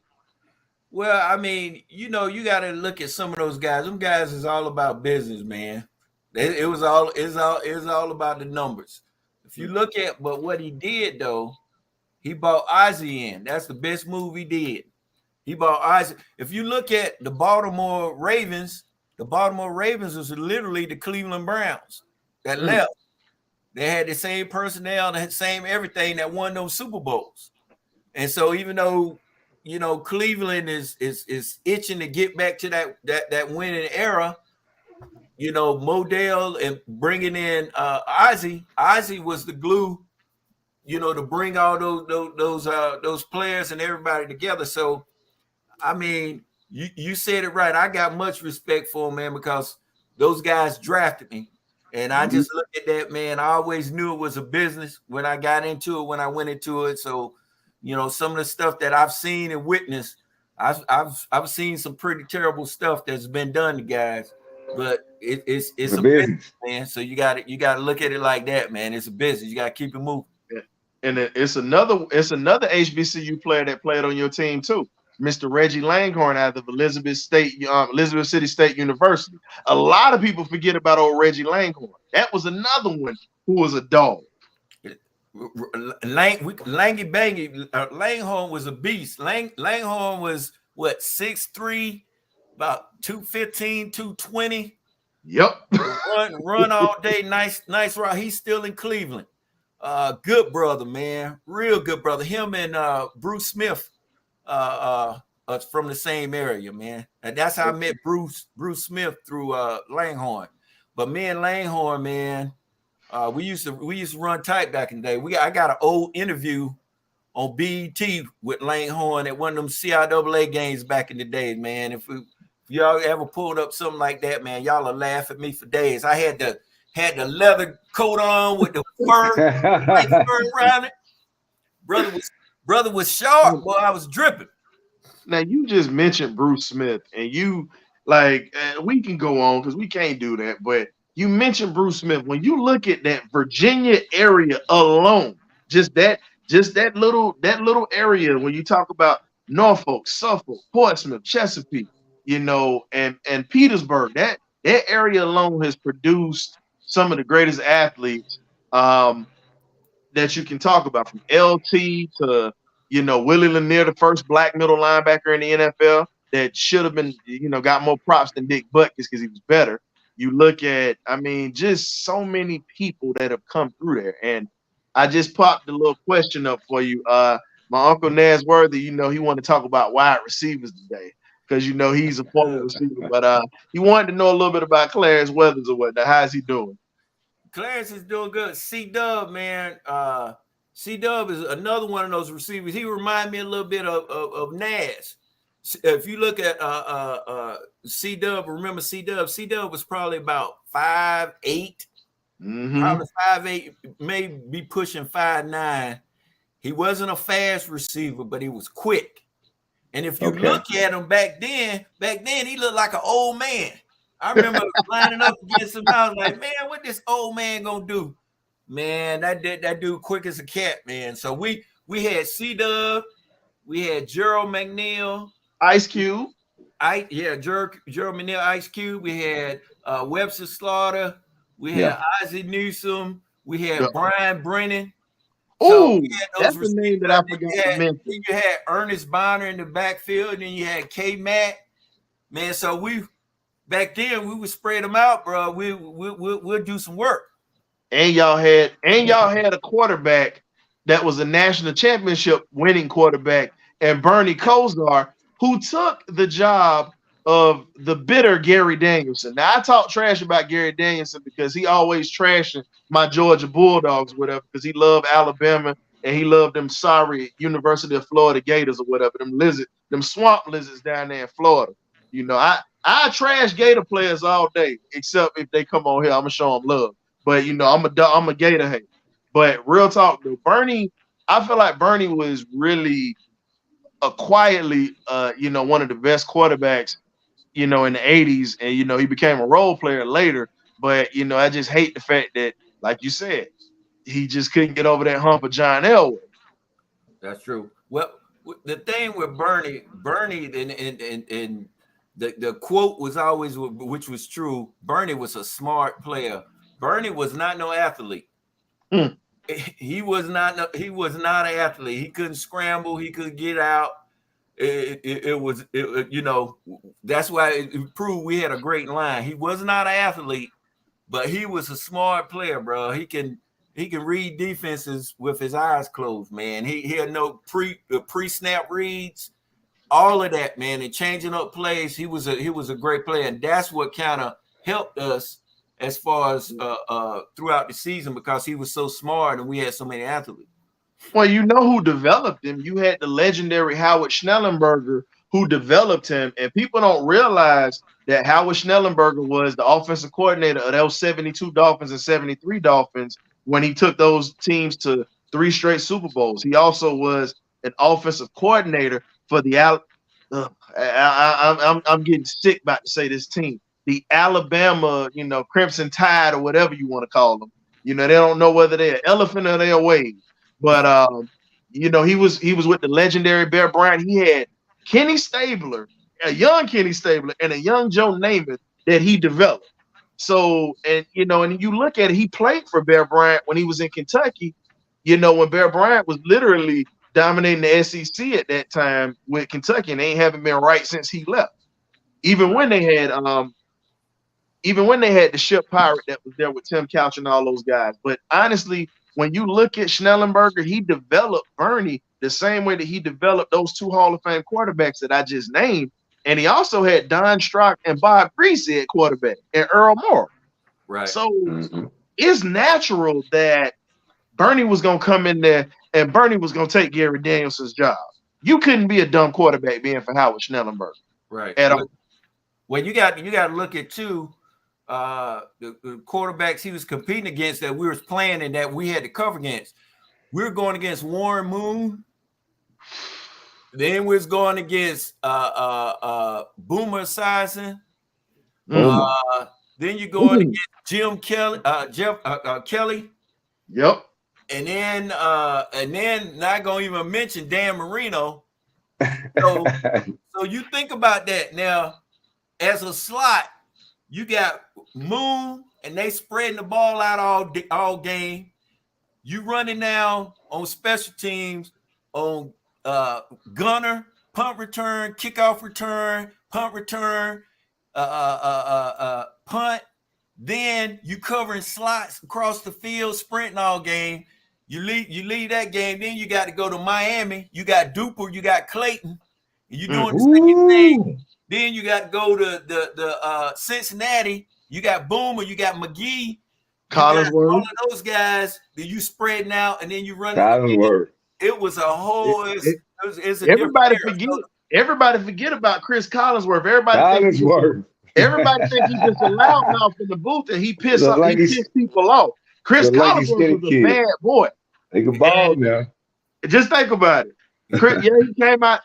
Well, I mean, you know, you got to look at some of those guys. Them guys is all about business, man. It was all about the numbers. If you look at, but what he did though, he bought Ozzie in. That's the best move he did. He bought Ozzie. If you look at the Baltimore Ravens was literally the Cleveland Browns that left. They had the same personnel, the same everything that won those Super Bowls. And so even though, you know, Cleveland is itching to get back to that winning era, you know, Modell and bringing in Ozzie was the glue, you know, to bring all those players and everybody together. So, I mean, you said it right. I got much respect for him, man, because those guys drafted me. And I just look at that, man. I always knew it was a business when I got into it, when I went into it. So, you know, some of the stuff that I've seen and witnessed, I've seen some pretty terrible stuff that's been done to guys. But it's a business, man. So you got to look at it like that, man. It's a business. You got to keep it moving. And it's another HBCU player that played on your team too, Mr. Reggie Langhorne out of Elizabeth City State University. A lot of people forget about old Reggie Langhorne. That was another one who was a dog. Langy Bangy, Langhorne was a beast. Langhorne was what, 6'3", about 215, 220. Yep. Run all day. Nice route. He's still in Cleveland. Good brother, man. Real good brother. Him and Bruce Smith from the same area, man. And that's how I met Bruce Smith through Langhorne. But me and Langhorne, man, we used to run tight back in the day. I got an old interview on BET with Langhorne at one of them CIAA games back in the day, man. If y'all ever pulled up something like that, man, y'all will laugh at me for days. I had the leather coat on with the fur around it. Brother was sharp, boy. I was dripping. Now you just mentioned Bruce Smith, and you we can go on because we can't do that. But you mentioned Bruce Smith. When you look at that Virginia area alone, just that little area. When you talk about Norfolk, Suffolk, Portsmouth, Chesapeake, you know, and Petersburg, that area alone has produced some of the greatest athletes that you can talk about, from LT to, you know, Willie Lanier, the first black middle linebacker in the NFL that should have been, you know, got more props than Dick Butkus because he was better. You look at, I mean, just so many people that have come through there. And I just popped a little question up for you. My uncle Nasworthy, he wanted to talk about wide receivers today because he's a former receiver, but he wanted to know a little bit about Clarence Weathers or whatnot. How's he doing? Clarence is doing good. C-Dub, man. C-Dub is another one of those receivers. He reminds me a little bit of Nas. If you look at C-Dub, remember C-Dub? C-Dub was probably about 5'8", probably 5'8", maybe pushing 5'9". He wasn't a fast receiver, but he was quick. And if you look at him back then he looked like an old man. I remember lining up against him. I was like, man, what this old man gonna do? Man, that dude quick as a cat, man. So we had C-Dub, we had Gerald McNeil, Ice Cube. Gerald McNeil, Ice Cube. We had Webster Slaughter. We had Ozzie Newsome. We had Brian Brennan. Oh, that's the name that I forgot to mention. You had Ernest Bonner in the backfield, and then you had K-Mac. Man, so back then we would spread them out, bro. We'll do some work. And y'all had a quarterback that was a national championship winning quarterback, and Bernie Kosar, who took the job of the bitter Gary Danielson. Now I talk trash about Gary Danielson because he always trashing my Georgia Bulldogs, whatever, because he loved Alabama and he loved them sorry University of Florida Gators or whatever, them swamp lizards down there in Florida. I trash Gator players all day, except if they come on here, I'm gonna show them love. But I'm a Gator hater. But real talk though, Bernie, I feel like Bernie was really quietly one of the best quarterbacks in the 80s, and he became a role player later. But I just hate the fact that, like you said, he just couldn't get over that hump of John Elway. That's true. Well, the thing with Bernie, and the quote was always, which was true, Bernie was a smart player. Bernie was not no athlete. He was not an athlete. He couldn't scramble. He could get out. That's why it proved we had a great line. He was not an athlete, but he was a smart player, bro. He can read defenses with his eyes closed, man. He had no pre-snap reads, all of that, man, and changing up plays. He was a great player, and that's what kind of helped us as far as throughout the season, because he was so smart and we had so many athletes. Well, you know who developed him? You had the legendary Howard Schnellenberger who developed him, and people don't realize that Howard Schnellenberger was the offensive coordinator of those 72 Dolphins and 73 Dolphins when he took those teams to 3 straight Super Bowls. He also was an offensive coordinator for the I'm getting sick about to say this team, the Alabama, Crimson Tide or whatever you want to call them. They don't know whether they're an elephant or they're a wave. But he was with the legendary Bear Bryant. He had Kenny Stabler, a young Kenny Stabler, and a young Joe Namath that he developed. So, and you look at it, he played for Bear Bryant when he was in Kentucky. When Bear Bryant was literally dominating the SEC at that time with Kentucky, and they haven't been right since he left. Even when they had the ship pirate that was there with Tim Couch and all those guys. But honestly, when you look at Schnellenberger, he developed Bernie the same way that he developed those 2 Hall of Fame quarterbacks that I just named. And he also had Don Strock and Bob Greasy at quarterback and Earl Moore. Right. So it's natural that Bernie was going to come in there and Bernie was going to take Gary Danielson's job. You couldn't be a dumb quarterback being for Howard Schnellenberger. Right. At all. Well, you got to look at too, the quarterbacks he was competing against that we were playing and that we had to cover against. We were going against Warren Moon. Then we was going against Boomer Esiason. Then you're going against Jim Kelly, Jeff Kelly. Yep. And then not gonna even mention Dan Marino. So you think about that now. As a slot, you got Moon, and they spreading the ball out all game. You running now on special teams on gunner, punt return, kickoff return, punt return, punt. Then you covering slots across the field, sprinting all game. You leave that game, then you got to go to Miami. You got Duper, you got Clayton, and you're doing the same thing. Then you got to go to the Cincinnati. You got Boomer, you got McGee, Collinsworth. all of those guys that you spreading out, and then you run Collinsworth. It was a whole. It's a Everybody different forget about Chris Collinsworth. Everybody think he just a loudmouth in the booth and he pissed people off. Chris Collinsworth was a bad boy. They can ball now. Just think about it. Chris, he came out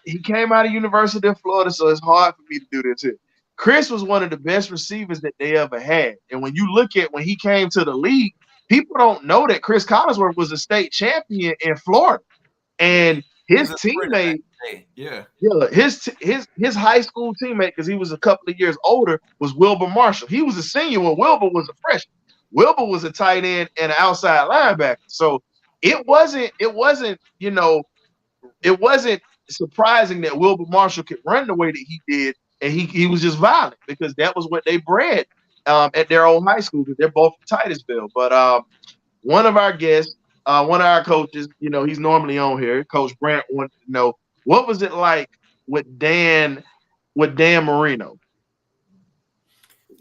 of University of Florida, so it's hard for me to do this here. Chris was one of the best receivers that they ever had. And when you look at when he came to the league, people don't know that Chris Collinsworth was a state champion in Florida. And his teammate, his high school teammate, because he was a couple of years older, was Wilbur Marshall. He was a senior when Wilbur was a freshman. Wilbur was a tight end and an outside linebacker. So it wasn't surprising that Wilbur Marshall could run the way that he did, and he was just violent because that was what they bred at their old high school, because they're both from Titusville. But one of our guests, one of our coaches, he's normally on here, Coach Brant, wanted to know, what was it like with Dan Marino?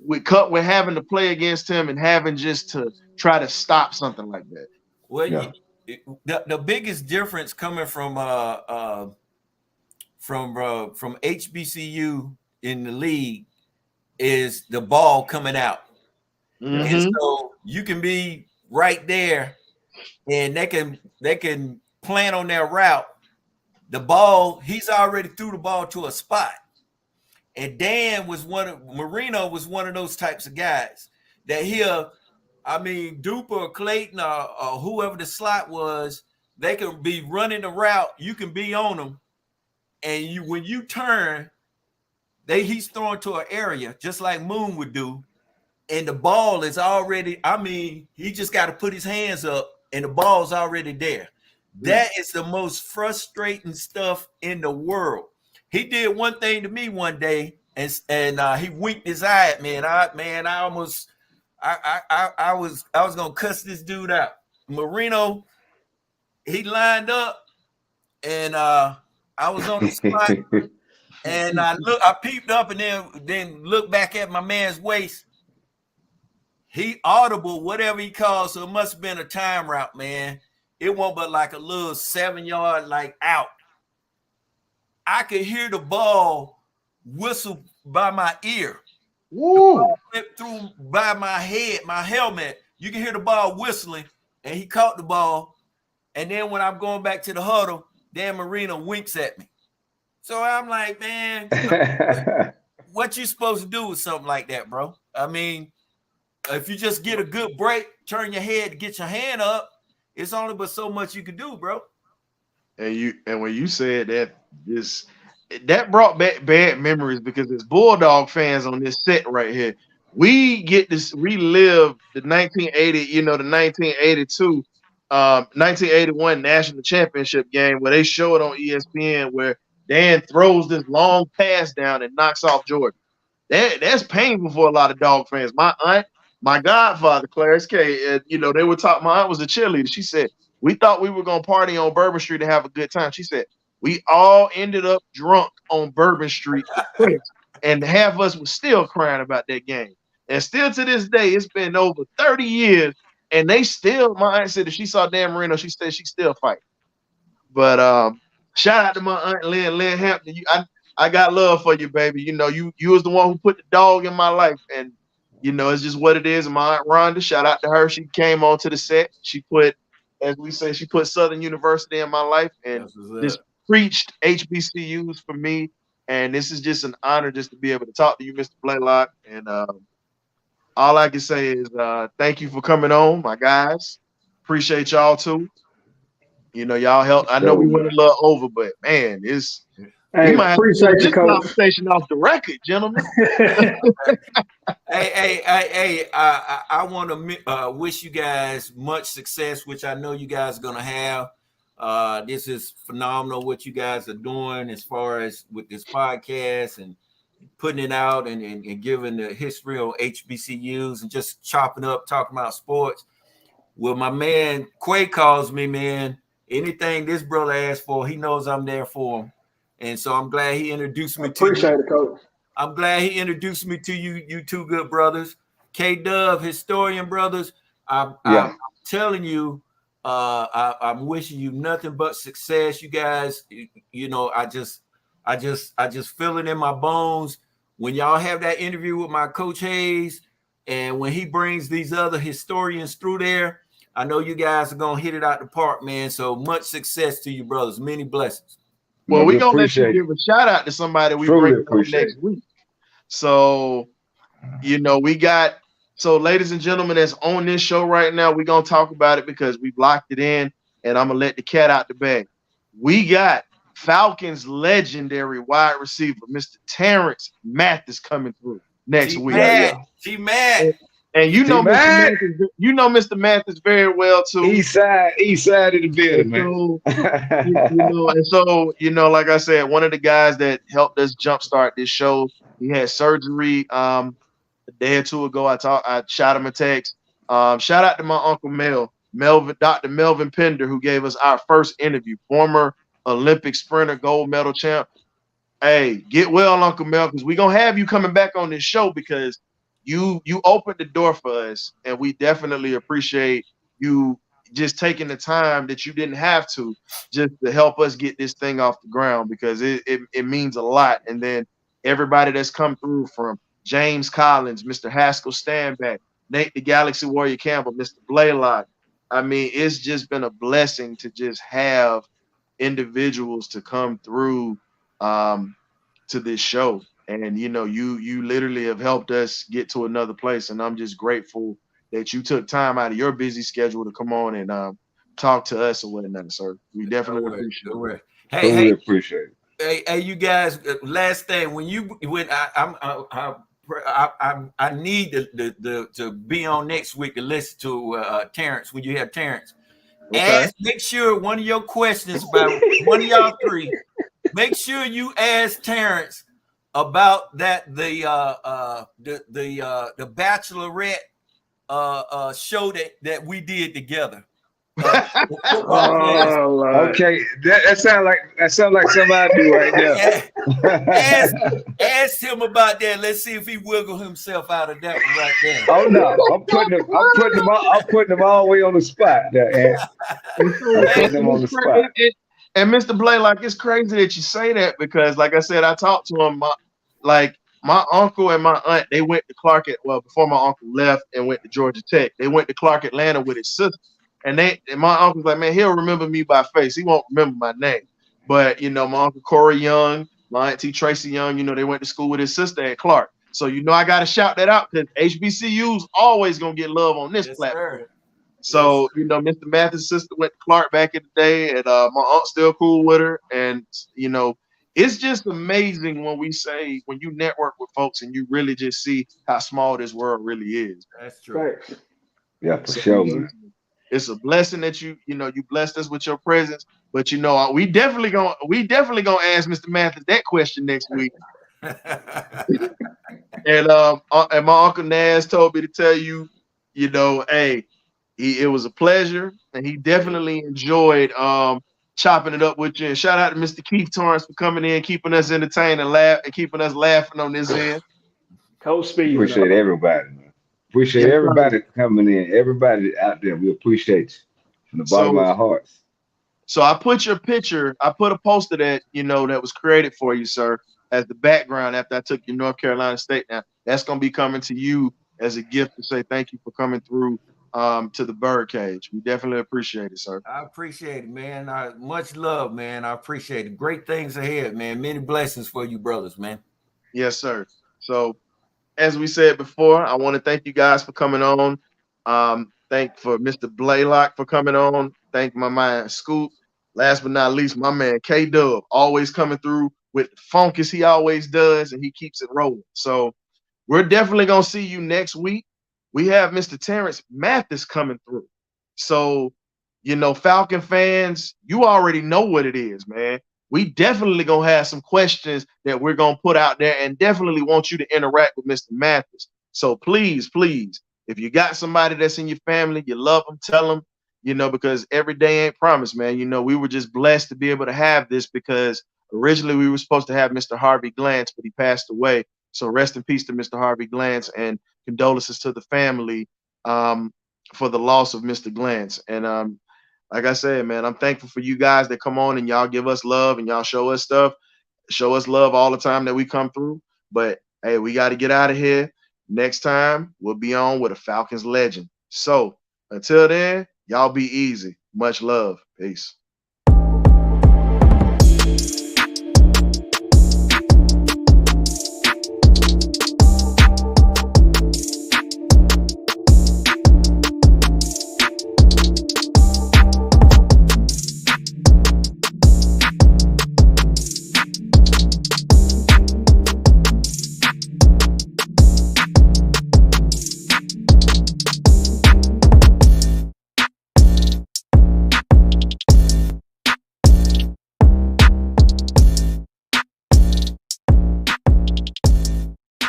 With having to play against him and having just to try to stop something like that. Well, the biggest difference coming from HBCU in the league is the ball coming out. Mm-hmm. And so you can be right there and they can plan on their route. The ball, he's already threw the ball to a spot. And Marino was one of those types of guys that Duper or Clayton or whoever the slot was, they can be running the route. You can be on them. And when you turn, he's throwing to an area just like Moon would do. And the ball is already, he just got to put his hands up and the ball's already there. That is the most frustrating stuff in the world. He did one thing to me one day, and he winked his eye at me, and I was gonna cuss this dude out. Marino, he lined up, and I was on the spot, and I peeped up, and then looked back at my man's waist. He audible, whatever he called, so it must have been a time route, man. It wasn't but like a little 7-yard out. I could hear the ball whistle by my ear. Woo! The ball went through by my head, my helmet. You can hear the ball whistling, and he caught the ball. And then when I'm going back to the huddle, Dan Marino winks at me. So I'm like, man, what you supposed to do with something like that, bro? If you just get a good break, turn your head to get your hand up, it's only but so much you can do, bro. And when you said that brought back bad memories, because as Bulldog fans on this set right here, we get this relive the 1980, the 1982, 1981 national championship game where they show it on ESPN where Dan throws this long pass down and knocks off Jordan. That's painful for a lot of Dog fans. My aunt, my godfather, Clarence K, they were talking. My aunt was a cheerleader. She said, we thought we were going to party on Bourbon Street and have a good time. She said, we all ended up drunk on Bourbon Street, and half of us was still crying about that game. And still to this day, it's been over 30 years, and my aunt said if she saw Dan Marino, she said she still fight. But shout out to my aunt Lynn Hampton. I got love for you, baby. You was the one who put the dog in my life, and it's just what it is. And my aunt Rhonda, shout out to her. She came onto the set. She put, as we say, she put Southern University in my life, and just preached HBCUs for me. And this is just an honor just to be able to talk to you, Mr. Blaylock. And all I can say is thank you for coming on, my guys. Appreciate y'all too. Y'all help. I know we went a little over, but man, Hey, appreciate you, Coach. Conversation off the record, gentlemen. Hey, I want to wish you guys much success, which I know you guys are going to have. This is phenomenal what you guys are doing as far as with this podcast and putting it out and giving the history of HBCUs and just chopping up, talking about sports. Well, my man Quay calls me, man. Anything this brother asks for, he knows I'm there for him. And so I'm glad he introduced me to you. Appreciate it, Coach. I'm glad he introduced me to you two good brothers. K-Dub, historian brothers. I'm telling you, I'm wishing you nothing but success. You guys, you know, I just feel it in my bones. When y'all have that interview with my Coach Hayes, and when he brings these other historians through there, I know you guys are gonna hit it out the park, man. So much success to you, brothers. Many blessings. Well, we're gonna let you give a shout out to somebody we bring up next week. So, you know, ladies and gentlemen, that's on this show right now. We're gonna talk about it because we've locked it in, and I'm gonna let the cat out the bag. We got Falcons legendary wide receiver, Mr. Terrence Mathis, coming through next week. T-Mac. And you know, Mr. Mathis very well too. East side of the building, man. So, like I said, one of the guys that helped us jumpstart this show, he had surgery a day or two ago. I shot him a text. Shout out to my Uncle Dr. Melvin Pender, who gave us our first interview, former Olympic sprinter, gold medal champ. Hey, get well, Uncle Mel, because we're gonna have you coming back on this show because you opened the door for us, and we definitely appreciate you just taking the time that you didn't have to just to help us get this thing off the ground, because it means a lot. And then everybody that's come through, from James Collins, Mr. Haskell Standback, Nate the Galaxy Warrior Campbell, Mr. Blaylock. I mean, it's just been a blessing to just have individuals to come through to this show. And, you literally have helped us get to another place. And I'm just grateful that you took time out of your busy schedule to come on and talk to us or whatnot, sir. We definitely appreciate it. Hey, appreciate it. Hey, you guys, last thing, I need to be on next week to listen to Terrence when you have Terrence. Okay. Make sure one of your questions about one of y'all three, make sure you ask Terrence about that the Bachelorette show that we did together. Okay, that sounds like somebody do right now. Ask him about that. Let's see if he wiggle himself out of that one right there. Oh no, I'm putting him all the way on the spot there. I'm putting him on the spot. And Mr. Blaylock, it's crazy that you say that, because, like I said, I talked to him. My uncle and my aunt, they went to Clark before my uncle left and went to Georgia Tech. They went to Clark Atlanta with his sister. And my uncle's like, man, he'll remember me by face. He won't remember my name. But, my Uncle Corey Young, my Auntie Tracy Young, they went to school with his sister at Clark. So, I got to shout that out, because HBCU's always going to get love on this platform. Sir. So, Mr. Mathis' sister went to Clark back in the day, and my aunt's still cool with her. And, it's just amazing when you network with folks and you really just see how small this world really is. That's true. Right. Yeah, for sure, man. It's a blessing that you blessed us with your presence. But we definitely gonna ask Mr. Mathis that question next week. And my Uncle Naz told me to tell you, hey, it was a pleasure, and he definitely enjoyed chopping it up with you. And shout out to Mr. Keith Torrance for coming in, keeping us entertained and keeping us laughing on this end. Coach Speed. Appreciate everybody, man. Appreciate everybody coming in. Everybody out there, we appreciate you from the bottom of our hearts. So I put your picture, I put a poster that that was created for you, sir, as the background after I took you North Carolina State. Now that's gonna be coming to you as a gift to say thank you for coming through to the BirdCage. We definitely appreciate it, sir. I appreciate it, man. Much love, man. I appreciate it. Great things ahead, man. Many blessings for you brothers, man. Yes, sir. So, as we said before, I want to thank you guys for coming on. Thank for Mr. Blaylock for coming on. Thank my man Scoop. Last but not least, my man K-Dub, always coming through with the funk as he always does, and he keeps it rolling. So we're definitely going to see you next week. We have Mr. Terrence Mathis coming through. So, Falcon fans, you already know what it is, man. We definitely going to have some questions that we're going to put out there, and definitely want you to interact with Mr. Mathis. So please, If you got somebody that's in your family, you love them, tell them, you know, because every day ain't promised, man. You know, we were just blessed to be able to have this because originally we were supposed to have Mr. Harvey Glantz, but he passed away. So rest in peace to Mr. Harvey Glantz, and condolences to the family for the loss of Mr. Glantz. And like I said, man, I'm thankful for you guys that come on and y'all give us love and y'all show us stuff, show us love all the time that we come through. But hey, we got to get out of here. Next time we'll be on with a Falcons legend. So until then, y'all be easy. Much love. Peace.